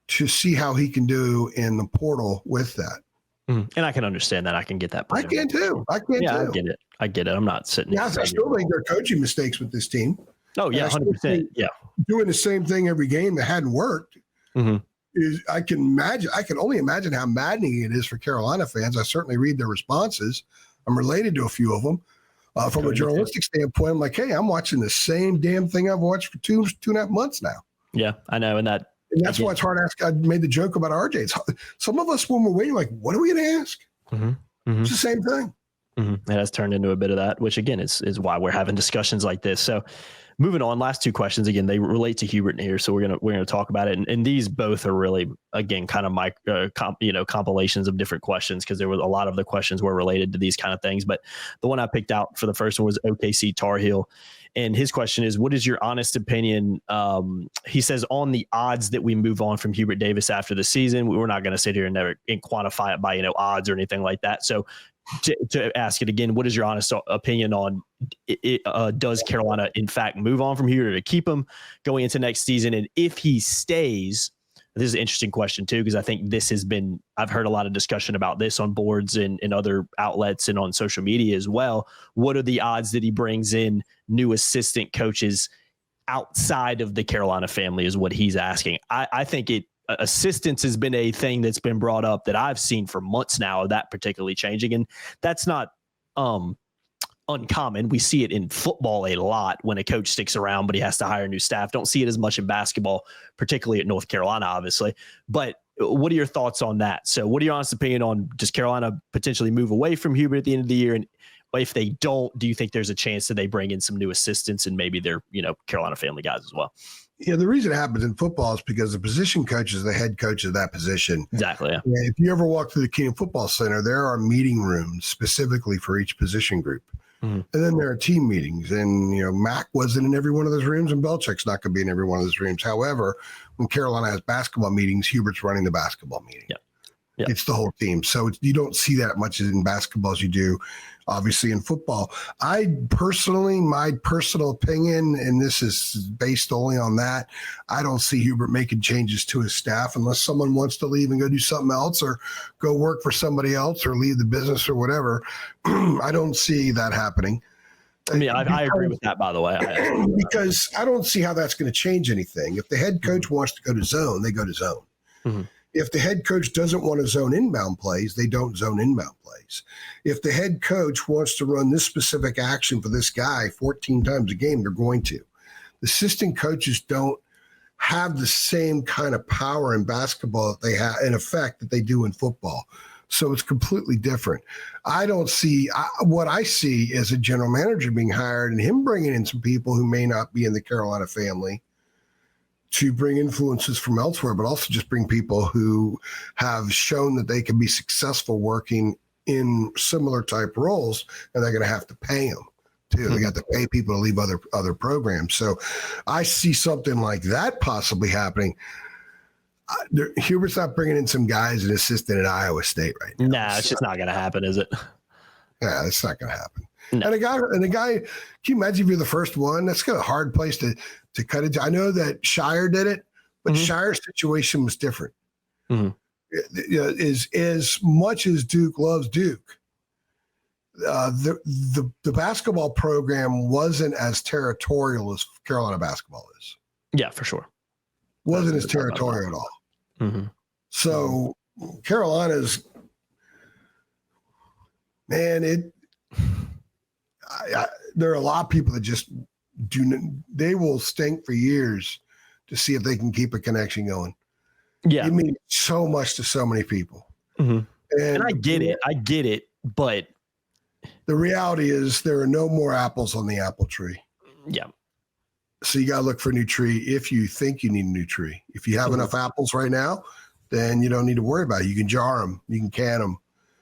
to see how he can do in the portal with that. And I can understand that. I can get that. I can too. I get it. I'm not sitting. Yeah, I still think they're coaching mistakes with this team. Oh yeah, 100%. Yeah, doing the same thing every game that hadn't worked. Mm-hmm. I can only imagine how maddening it is for Carolina fans. I certainly read their responses. I'm related to a few of them. From a journalistic standpoint, I'm like, hey, I'm watching the same damn thing I've watched for 2.5 months now. Yeah, I know. And that's why it's hard to ask. I made the joke about RJ. Some of us, when we're waiting, like, what are we going to ask? Mm-hmm. Mm-hmm. It's the same thing. Mm-hmm. It has turned into a bit of that, which again is why we're having discussions like this. So moving on, last two questions, again, they relate to Hubert here. So we're going to talk about it. And these both are really, again, kind of compilations of different questions, because there was a lot of the questions were related to these kind of things. But the one I picked out for the first one was OKC Tar Heel. And his question is, what is your honest opinion? He says, on the odds that we move on from Hubert Davis after the season. We're not going to sit here and quantify it by, odds or anything like that. So to ask it again, what is your honest opinion on does Carolina in fact move on from here to keep him going into next season? And if he stays, this is an interesting question too, because I think I've heard a lot of discussion about this on boards and other outlets and on social media as well. What are the odds that he brings in new assistant coaches outside of the Carolina family is what he's asking. I think assistance has been a thing that's been brought up that I've seen for months now, that particularly changing. And that's not uncommon. We see it in football a lot when a coach sticks around, but he has to hire new staff. Don't see it as much in basketball, particularly at North Carolina, obviously. But what are your thoughts on that? So what are your honest opinion on, does Carolina potentially move away from Hubert at the end of the year? And if they don't, do you think there's a chance that they bring in some new assistants and maybe they're, Carolina family guys as well? Yeah, the reason it happens in football is because the position coach is the head coach of that position. Exactly. Yeah. And if you ever walk through the Keenan Football Center, there are meeting rooms specifically for each position group. Mm-hmm. And then there are team meetings. And, Mac wasn't in every one of those rooms, and Belichick's not going to be in every one of those rooms. However, when Carolina has basketball meetings, Hubert's running the basketball meeting. Yeah. Yeah. It's the whole team. So you don't see that much in basketball as you do, obviously, in football. My personal opinion, and this is based only on that, I don't see Hubert making changes to his staff unless someone wants to leave and go do something else or go work for somebody else or leave the business or whatever. I don't see that happening. I mean, I agree with that, by the way. Because I don't see how that's going to change anything. If the head coach wants to go to zone, they go to zone. Mm-hmm. If the head coach doesn't want to zone inbound plays, they don't zone inbound plays. If the head coach wants to run this specific action for this guy 14 times a game, they're going to. The assistant coaches don't have the same kind of power in basketball that they have, in effect, that they do in football. So it's completely different. I don't see what I see is a general manager being hired and him bringing in some people who may not be in the Carolina family to bring influences from elsewhere, but also just bring people who have shown that they can be successful working in similar type roles, and they're going to have to pay them too. Mm-hmm. They got to pay people to leave other programs. So I see something like that possibly happening. Hubert's not bringing in some guys and assistant at Iowa State right now. Nah, it's just not going to happen, is it? Yeah, it's not going to happen. No. And a guy, can you imagine if you're the first one? That's kind of a hard place to cut into. I know that Shire did it, but mm-hmm. Shire's situation was different. Mm-hmm. As much as Duke loves Duke, the basketball program wasn't as territorial as Carolina basketball is. Yeah, for sure. Wasn't as territorial at all. Mm-hmm. So Carolina's, man, there are a lot of people that just they will stink for years to see if they can keep a connection going. Yeah. It means so much to so many people. Mm-hmm. And I get it, but the reality is there are no more apples on the apple tree. Yeah. So you got to look for a new tree if you think you need a new tree. If you have enough apples right now, then you don't need to worry about it. You can jar them, you can can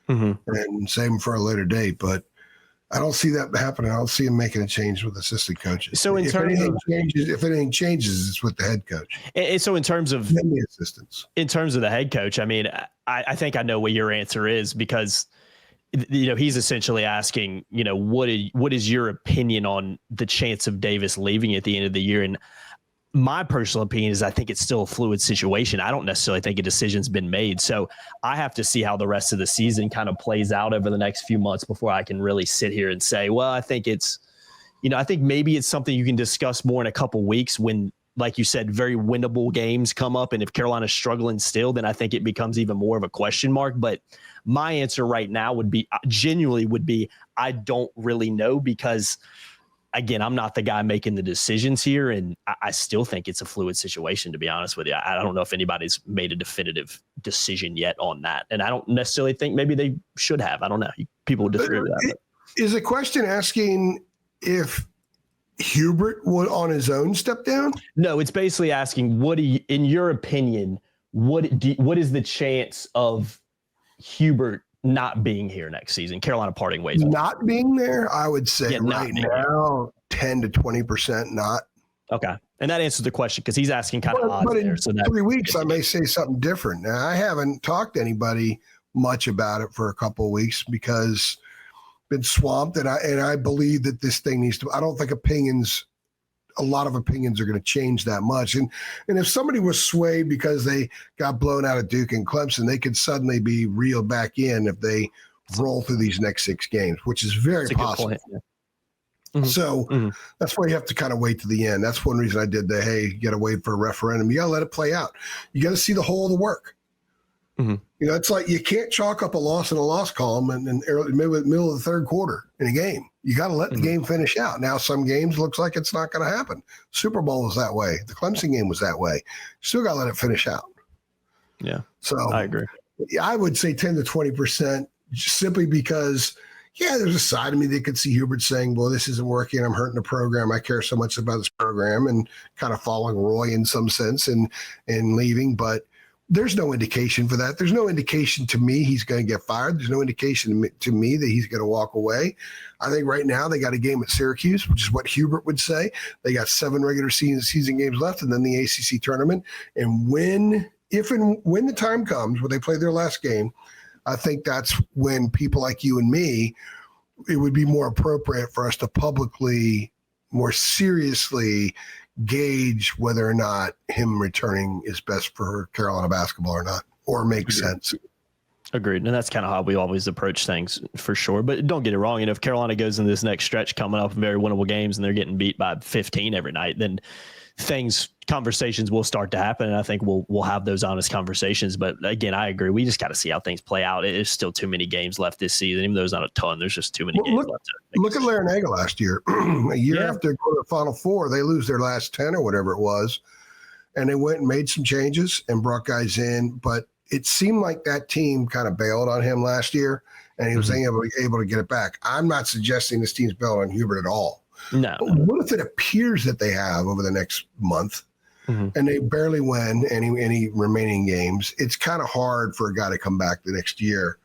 them, and save them for a later date. But I don't see that happening. I don't see him making a change with assistant coaches. So if anything changes, it's with the head coach. And so in terms of the assistants, in terms of the head coach, I mean, I think I know what your answer is, because he's essentially asking, what is your opinion on the chance of Davis leaving at the end of the year? And my personal opinion is I think it's still a fluid situation. I don't necessarily think a decision's been made. So I have to see how the rest of the season kind of plays out over the next few months before I can really sit here and say, well, I think it's, I think maybe it's something you can discuss more in a couple weeks when, like you said, very winnable games come up. And if Carolina's struggling still, then I think it becomes even more of a question mark. But my answer right now would be I don't really know, because again, I'm not the guy making the decisions here, and I still think it's a fluid situation, to be honest with you. I don't know if anybody's made a definitive decision yet on that, and I don't necessarily think maybe they should have. I don't know. People would disagree with that. But. Is the question asking if Hubert would on his own step down? No, it's basically asking, in your opinion, what is the chance of Hubert not being here next season? Carolina parting ways. Not being there, I would say right now, 10 to 20% not. Okay. And that answers the question, because he's asking kind of odds but in there. So 3 weeks, I may say something different. Now, I haven't talked to anybody much about it for a couple of weeks because been swamped, and I believe that this thing needs to. I don't think a lot of opinions are going to change that much. And if somebody was swayed because they got blown out of Duke and Clemson, they could suddenly be reeled back in if they roll through these next 6 games, which is very possible. So that's why you have to kind of wait to the end. That's one reason I did you got to wait for a referendum. You got to let it play out. You got to see the whole of the work. It's like you can't chalk up a loss in a loss column and middle of the third quarter in a game. You got to let the game finish out. Now, some games looks like it's not going to happen. Super Bowl was that way. The Clemson game was that way. Still got to let it finish out. Yeah. So I agree. I would say 10 to 20%, simply because, there's a side of me that could see Hubert saying, well, this isn't working. I'm hurting the program. I care so much about this program, and kind of following Roy in some sense and leaving. But there's no indication for that. There's no indication to me he's going to get fired. There's no indication to me that he's going to walk away. I think right now they got a game at Syracuse, which is what Hubert would say. They got 7 regular season games left, and then the ACC tournament. And when the time comes where they play their last game, I think that's when people like you and me, it would be more appropriate for us to publicly, more seriously gauge whether or not him returning is best for Carolina basketball or not, or makes sense. Agreed. And that's kind of how we always approach things, for sure. But don't get it wrong. If Carolina goes into this next stretch coming up very winnable games and they're getting beat by 15 every night, then conversations will start to happen. And I think we'll have those honest conversations. But again, I agree. We just got to see how things play out. There's still too many games left this season. Even though there's not a ton, there's just too many games left. Look at Larinaga last year. A year after going to the Final Four, they lose their last 10 or whatever it was. And they went and made some changes and brought guys in. But it seemed like that team kind of bailed on him last year, and he was able to get it back. I'm not suggesting this team's bailed on Hubert at all. No. But what if it appears that they have over the next month, and they barely win any remaining games? It's kind of hard for a guy to come back the next year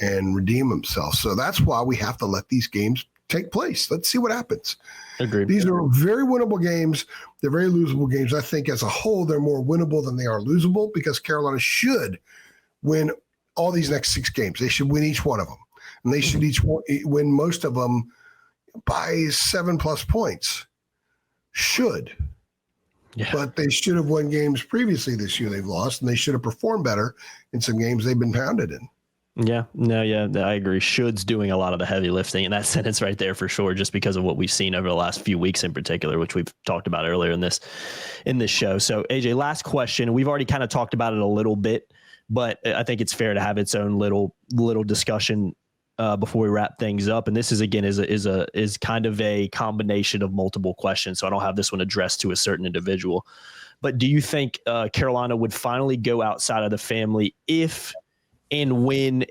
and redeem himself. So that's why we have to let these games take place. Let's see what happens. Agreed. These are very winnable games. They're very losable games. I think as a whole, they're more winnable than they are losable, because Carolina should win all these next 6 games. They should win each one of them. And they should each win most of them by 7+ points. Should. Yeah. But they should have won games previously this year they've lost, and they should have performed better in some games they've been pounded in. Yeah, I agree. Should's doing a lot of the heavy lifting in that sentence right there, for sure, just because of what we've seen over the last few weeks in particular, which we've talked about earlier in this show. So AJ, last question. We've already kind of talked about it a little bit, but I think it's fair to have its own little discussion. before we wrap things up. And this is, again, is kind of a combination of multiple questions. So I don't have this one addressed to a certain individual. But do you think Carolina would finally go outside of the family if and when,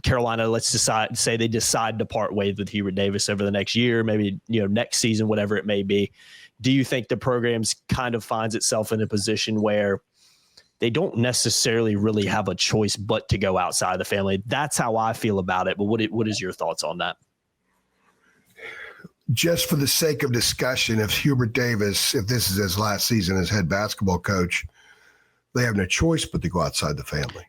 Carolina, say they decide to part ways with Hubert Davis over the next year, maybe, next season, whatever it may be? Do you think the program's kind of finds itself in a position where they don't necessarily really have a choice but to go outside the family? That's how I feel about it. But what is your thoughts on that? Just for the sake of discussion, if Hubert Davis, if this is his last season as head basketball coach, they have no choice but to go outside the family.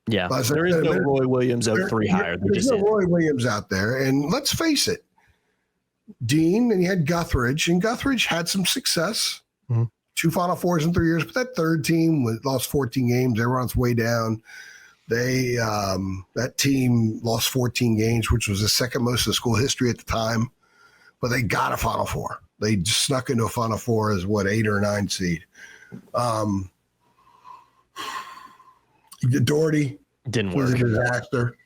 Yeah, there is no Roy Williams 03 hire. There's no Roy Williams out there. And let's face it, Dean, and you had Guthridge, and Guthridge had some success. Mm-hmm. 2 Final Fours in 3 years, but that third team lost 14 games. They were on its way down. That team lost 14 games, which was the second most in school history at the time. But they got a Final Four. They snuck into a Final Four as 8 or 9 seed. Doherty didn't work. Was a disaster,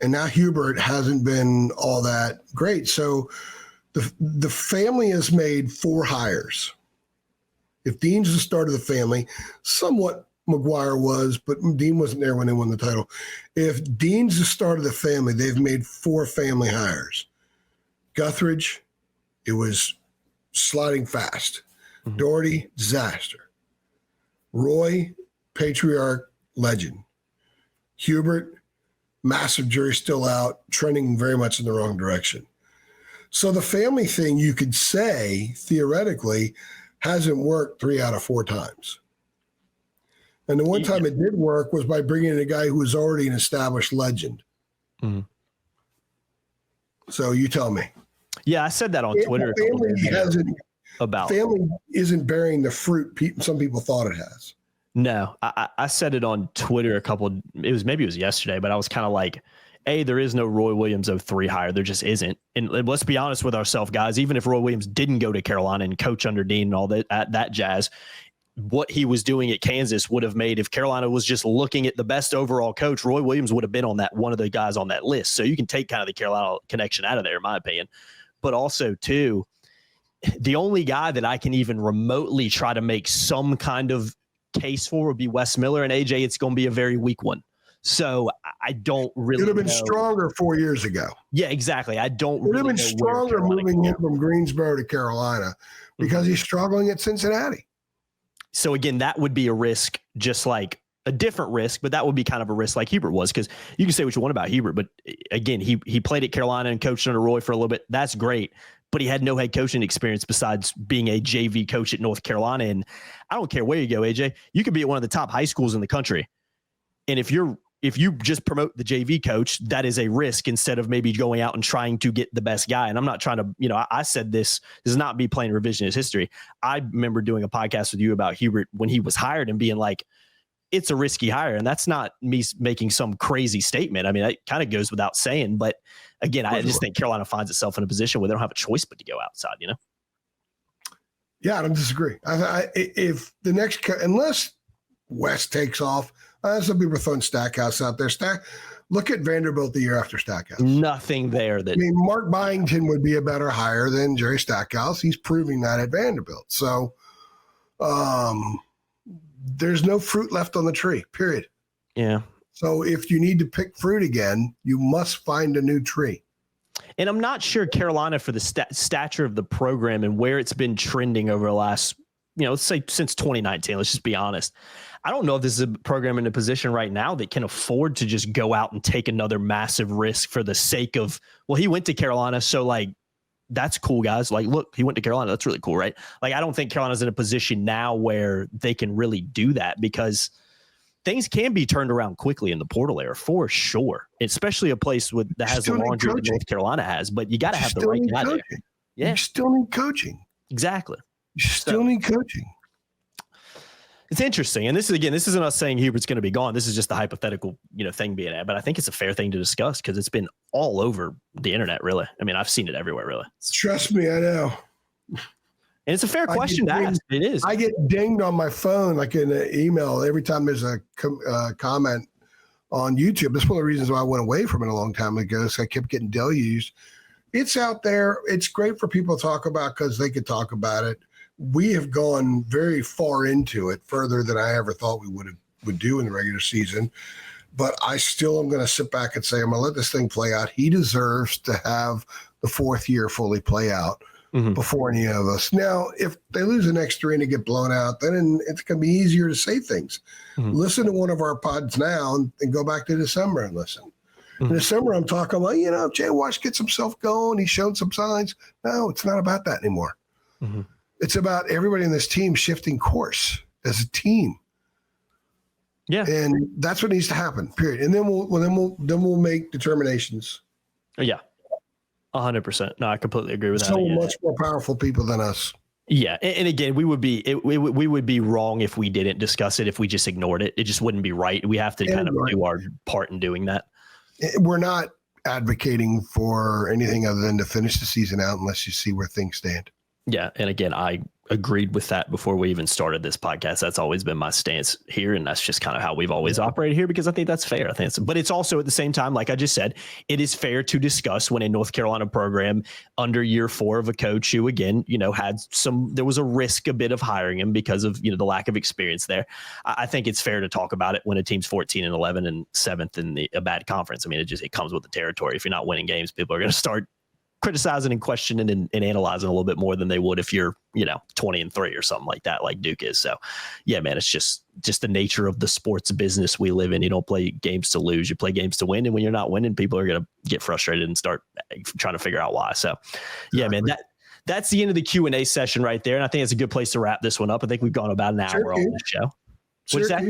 and now Hubert hasn't been all that great. So the family has made 4 hires. If Dean's the start of the family, somewhat McGuire was, but Dean wasn't there when they won the title. If Dean's the start of the family, they've made 4 family hires. Guthridge, it was sliding fast. Mm-hmm. Doherty, disaster. Roy, patriarch, legend. Hubert, massive jury still out, trending very much in the wrong direction. So the family thing, you could say, theoretically, hasn't worked 3 out of 4 times. And the one time it did work was by bringing in a guy who was already an established legend. Mm-hmm. So you tell me. Yeah, I said that on Twitter. Family isn't bearing the fruit some people thought it has. No, I said it on Twitter maybe it was yesterday, but I was kind of like, there is no Roy Williams 03 hire. There just isn't. And let's be honest with ourselves, guys. Even if Roy Williams didn't go to Carolina and coach under Dean and all that jazz, what he was doing at Kansas would have made, if Carolina was just looking at the best overall coach, Roy Williams would have been on one of the guys on that list. So you can take kind of the Carolina connection out of there, in my opinion. But also, too, the only guy that I can even remotely try to make some kind of case for would be Wes Miller. And AJ, it's going to be a very weak one. So I don't really. It would have been stronger 4 years ago. Yeah, exactly. I don't. It would have been stronger moving him from Greensboro to Carolina because he's struggling at Cincinnati. So again, that would be a risk, just like a different risk, but that would be kind of a risk like Hubert was, because you can say what you want about Hubert, but again, he played at Carolina and coached under Roy for a little bit. That's great. But he had no head coaching experience besides being a JV coach at North Carolina. And I don't care where you go, AJ, you could be at one of the top high schools in the country. And if you just promote the JV coach, that is a risk instead of maybe going out and trying to get the best guy. And I'm not trying to, I said this is not me playing revisionist history. I remember doing a podcast with you about Hubert when he was hired and being like, it's a risky hire. And that's not me making some crazy statement. I mean, it kind of goes without saying, but again, I just think Carolina finds itself in a position where they don't have a choice but to go outside, Yeah, I don't disagree. If the next, unless West takes off, some people are throwing Stackhouse out there. Look at Vanderbilt the year after Stackhouse. Nothing there. Mark Byington would be a better hire than Jerry Stackhouse. He's proving that at Vanderbilt. So there's no fruit left on the tree, period. Yeah. So if you need to pick fruit again, you must find a new tree. And I'm not sure Carolina, for the stature of the program and where it's been trending over the last, let's say since 2019, let's just be honest. I don't know if this is a program in a position right now that can afford to just go out and take another massive risk for the sake of, well, he went to Carolina, so that's cool, guys. Look, he went to Carolina. That's really cool, right? I don't think Carolina's in a position now where they can really do that, because things can be turned around quickly in the portal era for sure, especially a place that has the laundry that North Carolina has. But you got to have the right guy there. Yeah, you still need coaching. Exactly. You still need coaching. It's interesting. And this isn't us saying Hubert's going to be gone. This is just the hypothetical, thing being at. But I think it's a fair thing to discuss because it's been all over the internet, really. I mean, I've seen it everywhere, really. Trust me, I know. And it's a fair question to ask. It is. I get dinged on my phone, like in an email, every time there's a comment on YouTube. That's one of the reasons why I went away from it a long time ago. So I kept getting deluged. It's out there. It's great for people to talk about because they could talk about it. We have gone very far into it, further than I ever thought we would do in the regular season. But I still am going to sit back and say, I'm going to let this thing play out. He deserves to have the fourth year fully play out before any of us. Now, if they lose the next three and they get blown out, then it's going to be easier to say things. Listen to one of our pods now and go back to December and listen. In December, I'm talking about, Jay Wash gets himself going. He's shown some signs. No, it's not about that anymore. It's about everybody in this team shifting course as a team. Yeah. And that's what needs to happen, period. And then we'll make determinations. Yeah. 100%. No, I completely agree with that. So much more powerful people than us. Yeah, and again, we would be wrong if we didn't discuss it, if we just ignored it. It just wouldn't be right. We have to kind of do our part in doing that. We're not advocating for anything other than to finish the season out unless you see where things stand. Yeah, and again, I agreed with that before we even started this podcast. That's always been my stance here, and that's just kind of how we've always operated here because I think that's fair. But it's also at the same time, like I just said, it is fair to discuss when a North Carolina program under year 4 of a coach who, again, there was a risk a bit of hiring him because of, the lack of experience there. I think it's fair to talk about it when a team's 14-11 and 7th in a bad conference. I mean, it comes with the territory. If you're not winning games, people are going to start criticizing and questioning and analyzing a little bit more than they would if you're 20-3 or something like that, like Duke is. So yeah, man, it's just the nature of the sports business we live in. You don't play games to lose, you play games to win. And when you're not winning, people are going to get frustrated and start trying to figure out why. So yeah, man, that's the end of the Q&A session right there. And I think it's a good place to wrap this one up. I think we've gone about an hour on this show. What's that?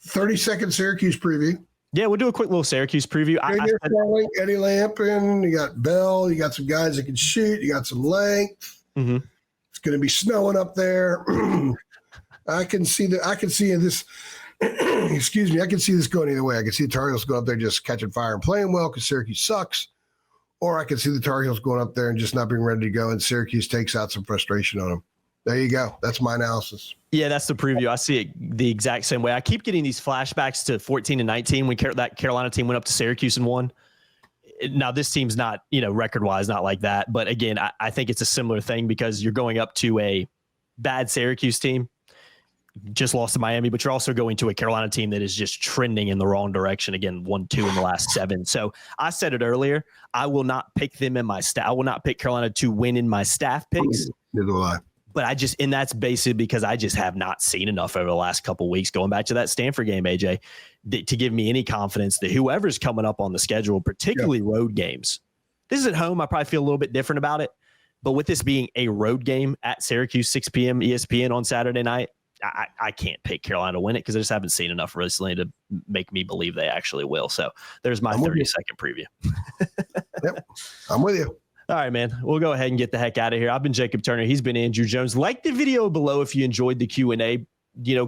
30-second Syracuse preview. Yeah, we'll do a quick little Syracuse preview. Eddie Lampin, you got Bell, you got some guys that can shoot, you got some length. It's going to be snowing up there. I can see this. Excuse me. I can see this going either way. I can see the Tar Heels going up there just catching fire and playing well because Syracuse sucks, or I can see the Tar Heels going up there and just not being ready to go, and Syracuse takes out some frustration on them. There you go. That's my analysis. Yeah, that's the preview. I see it the exact same way. I keep getting these flashbacks to 14-19 when that Carolina team went up to Syracuse and won. Now, this team's not, record-wise, not like that. But again, I think it's a similar thing because you're going up to a bad Syracuse team, just lost to Miami, but you're also going to a Carolina team that is just trending in the wrong direction. Again, 1-2 in the last 7. So I said it earlier. I will not pick them in my staff. I will not pick Carolina to win in my staff picks. Neither will I. But and that's basically because I just have not seen enough over the last couple of weeks, going back to that Stanford game, AJ, to give me any confidence that whoever's coming up on the schedule, particularly road games. This is at home. I probably feel a little bit different about it. But with this being a road game at Syracuse, 6 p.m. ESPN on Saturday night, I can't pick Carolina to win it because I just haven't seen enough recently to make me believe they actually will. So there's my 30-second preview. Yep, I'm with you. All right, man. We'll go ahead and get the heck out of here. I've been Jacob Turner. He's been Andrew Jones. Like the video below if you enjoyed the Q&A,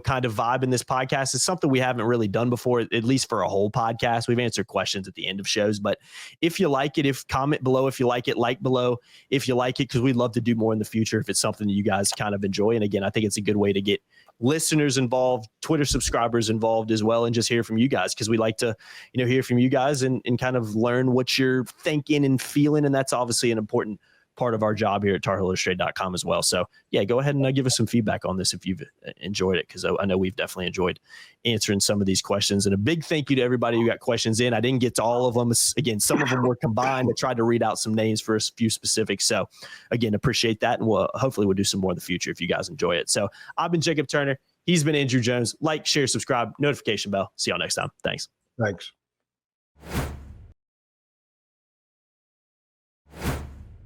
kind of vibe in this podcast. It's something we haven't really done before, at least for a whole podcast. We've answered questions at the end of shows, but if you like it, comment below if you like it, like below if you like it, because we'd love to do more in the future if it's something that you guys kind of enjoy. And again, I think it's a good way to get listeners involved, Twitter subscribers involved as well, and just hear from you guys because we like to, hear from you guys and kind of learn what you're thinking and feeling. And that's obviously an important part of our job here at TarHeelIllustrated.com as well. So yeah, go ahead and give us some feedback on this if you've enjoyed it, because I know we've definitely enjoyed answering some of these questions. And a big thank you to everybody who got questions in. I didn't get to all of them. Again, some of them were combined. I tried to read out some names for a few specifics. So again, appreciate that. And hopefully we'll do some more in the future if you guys enjoy it. So I've been Jacob Turner. He's been Andrew Jones. Like, share, subscribe, notification bell. See y'all next time. Thanks.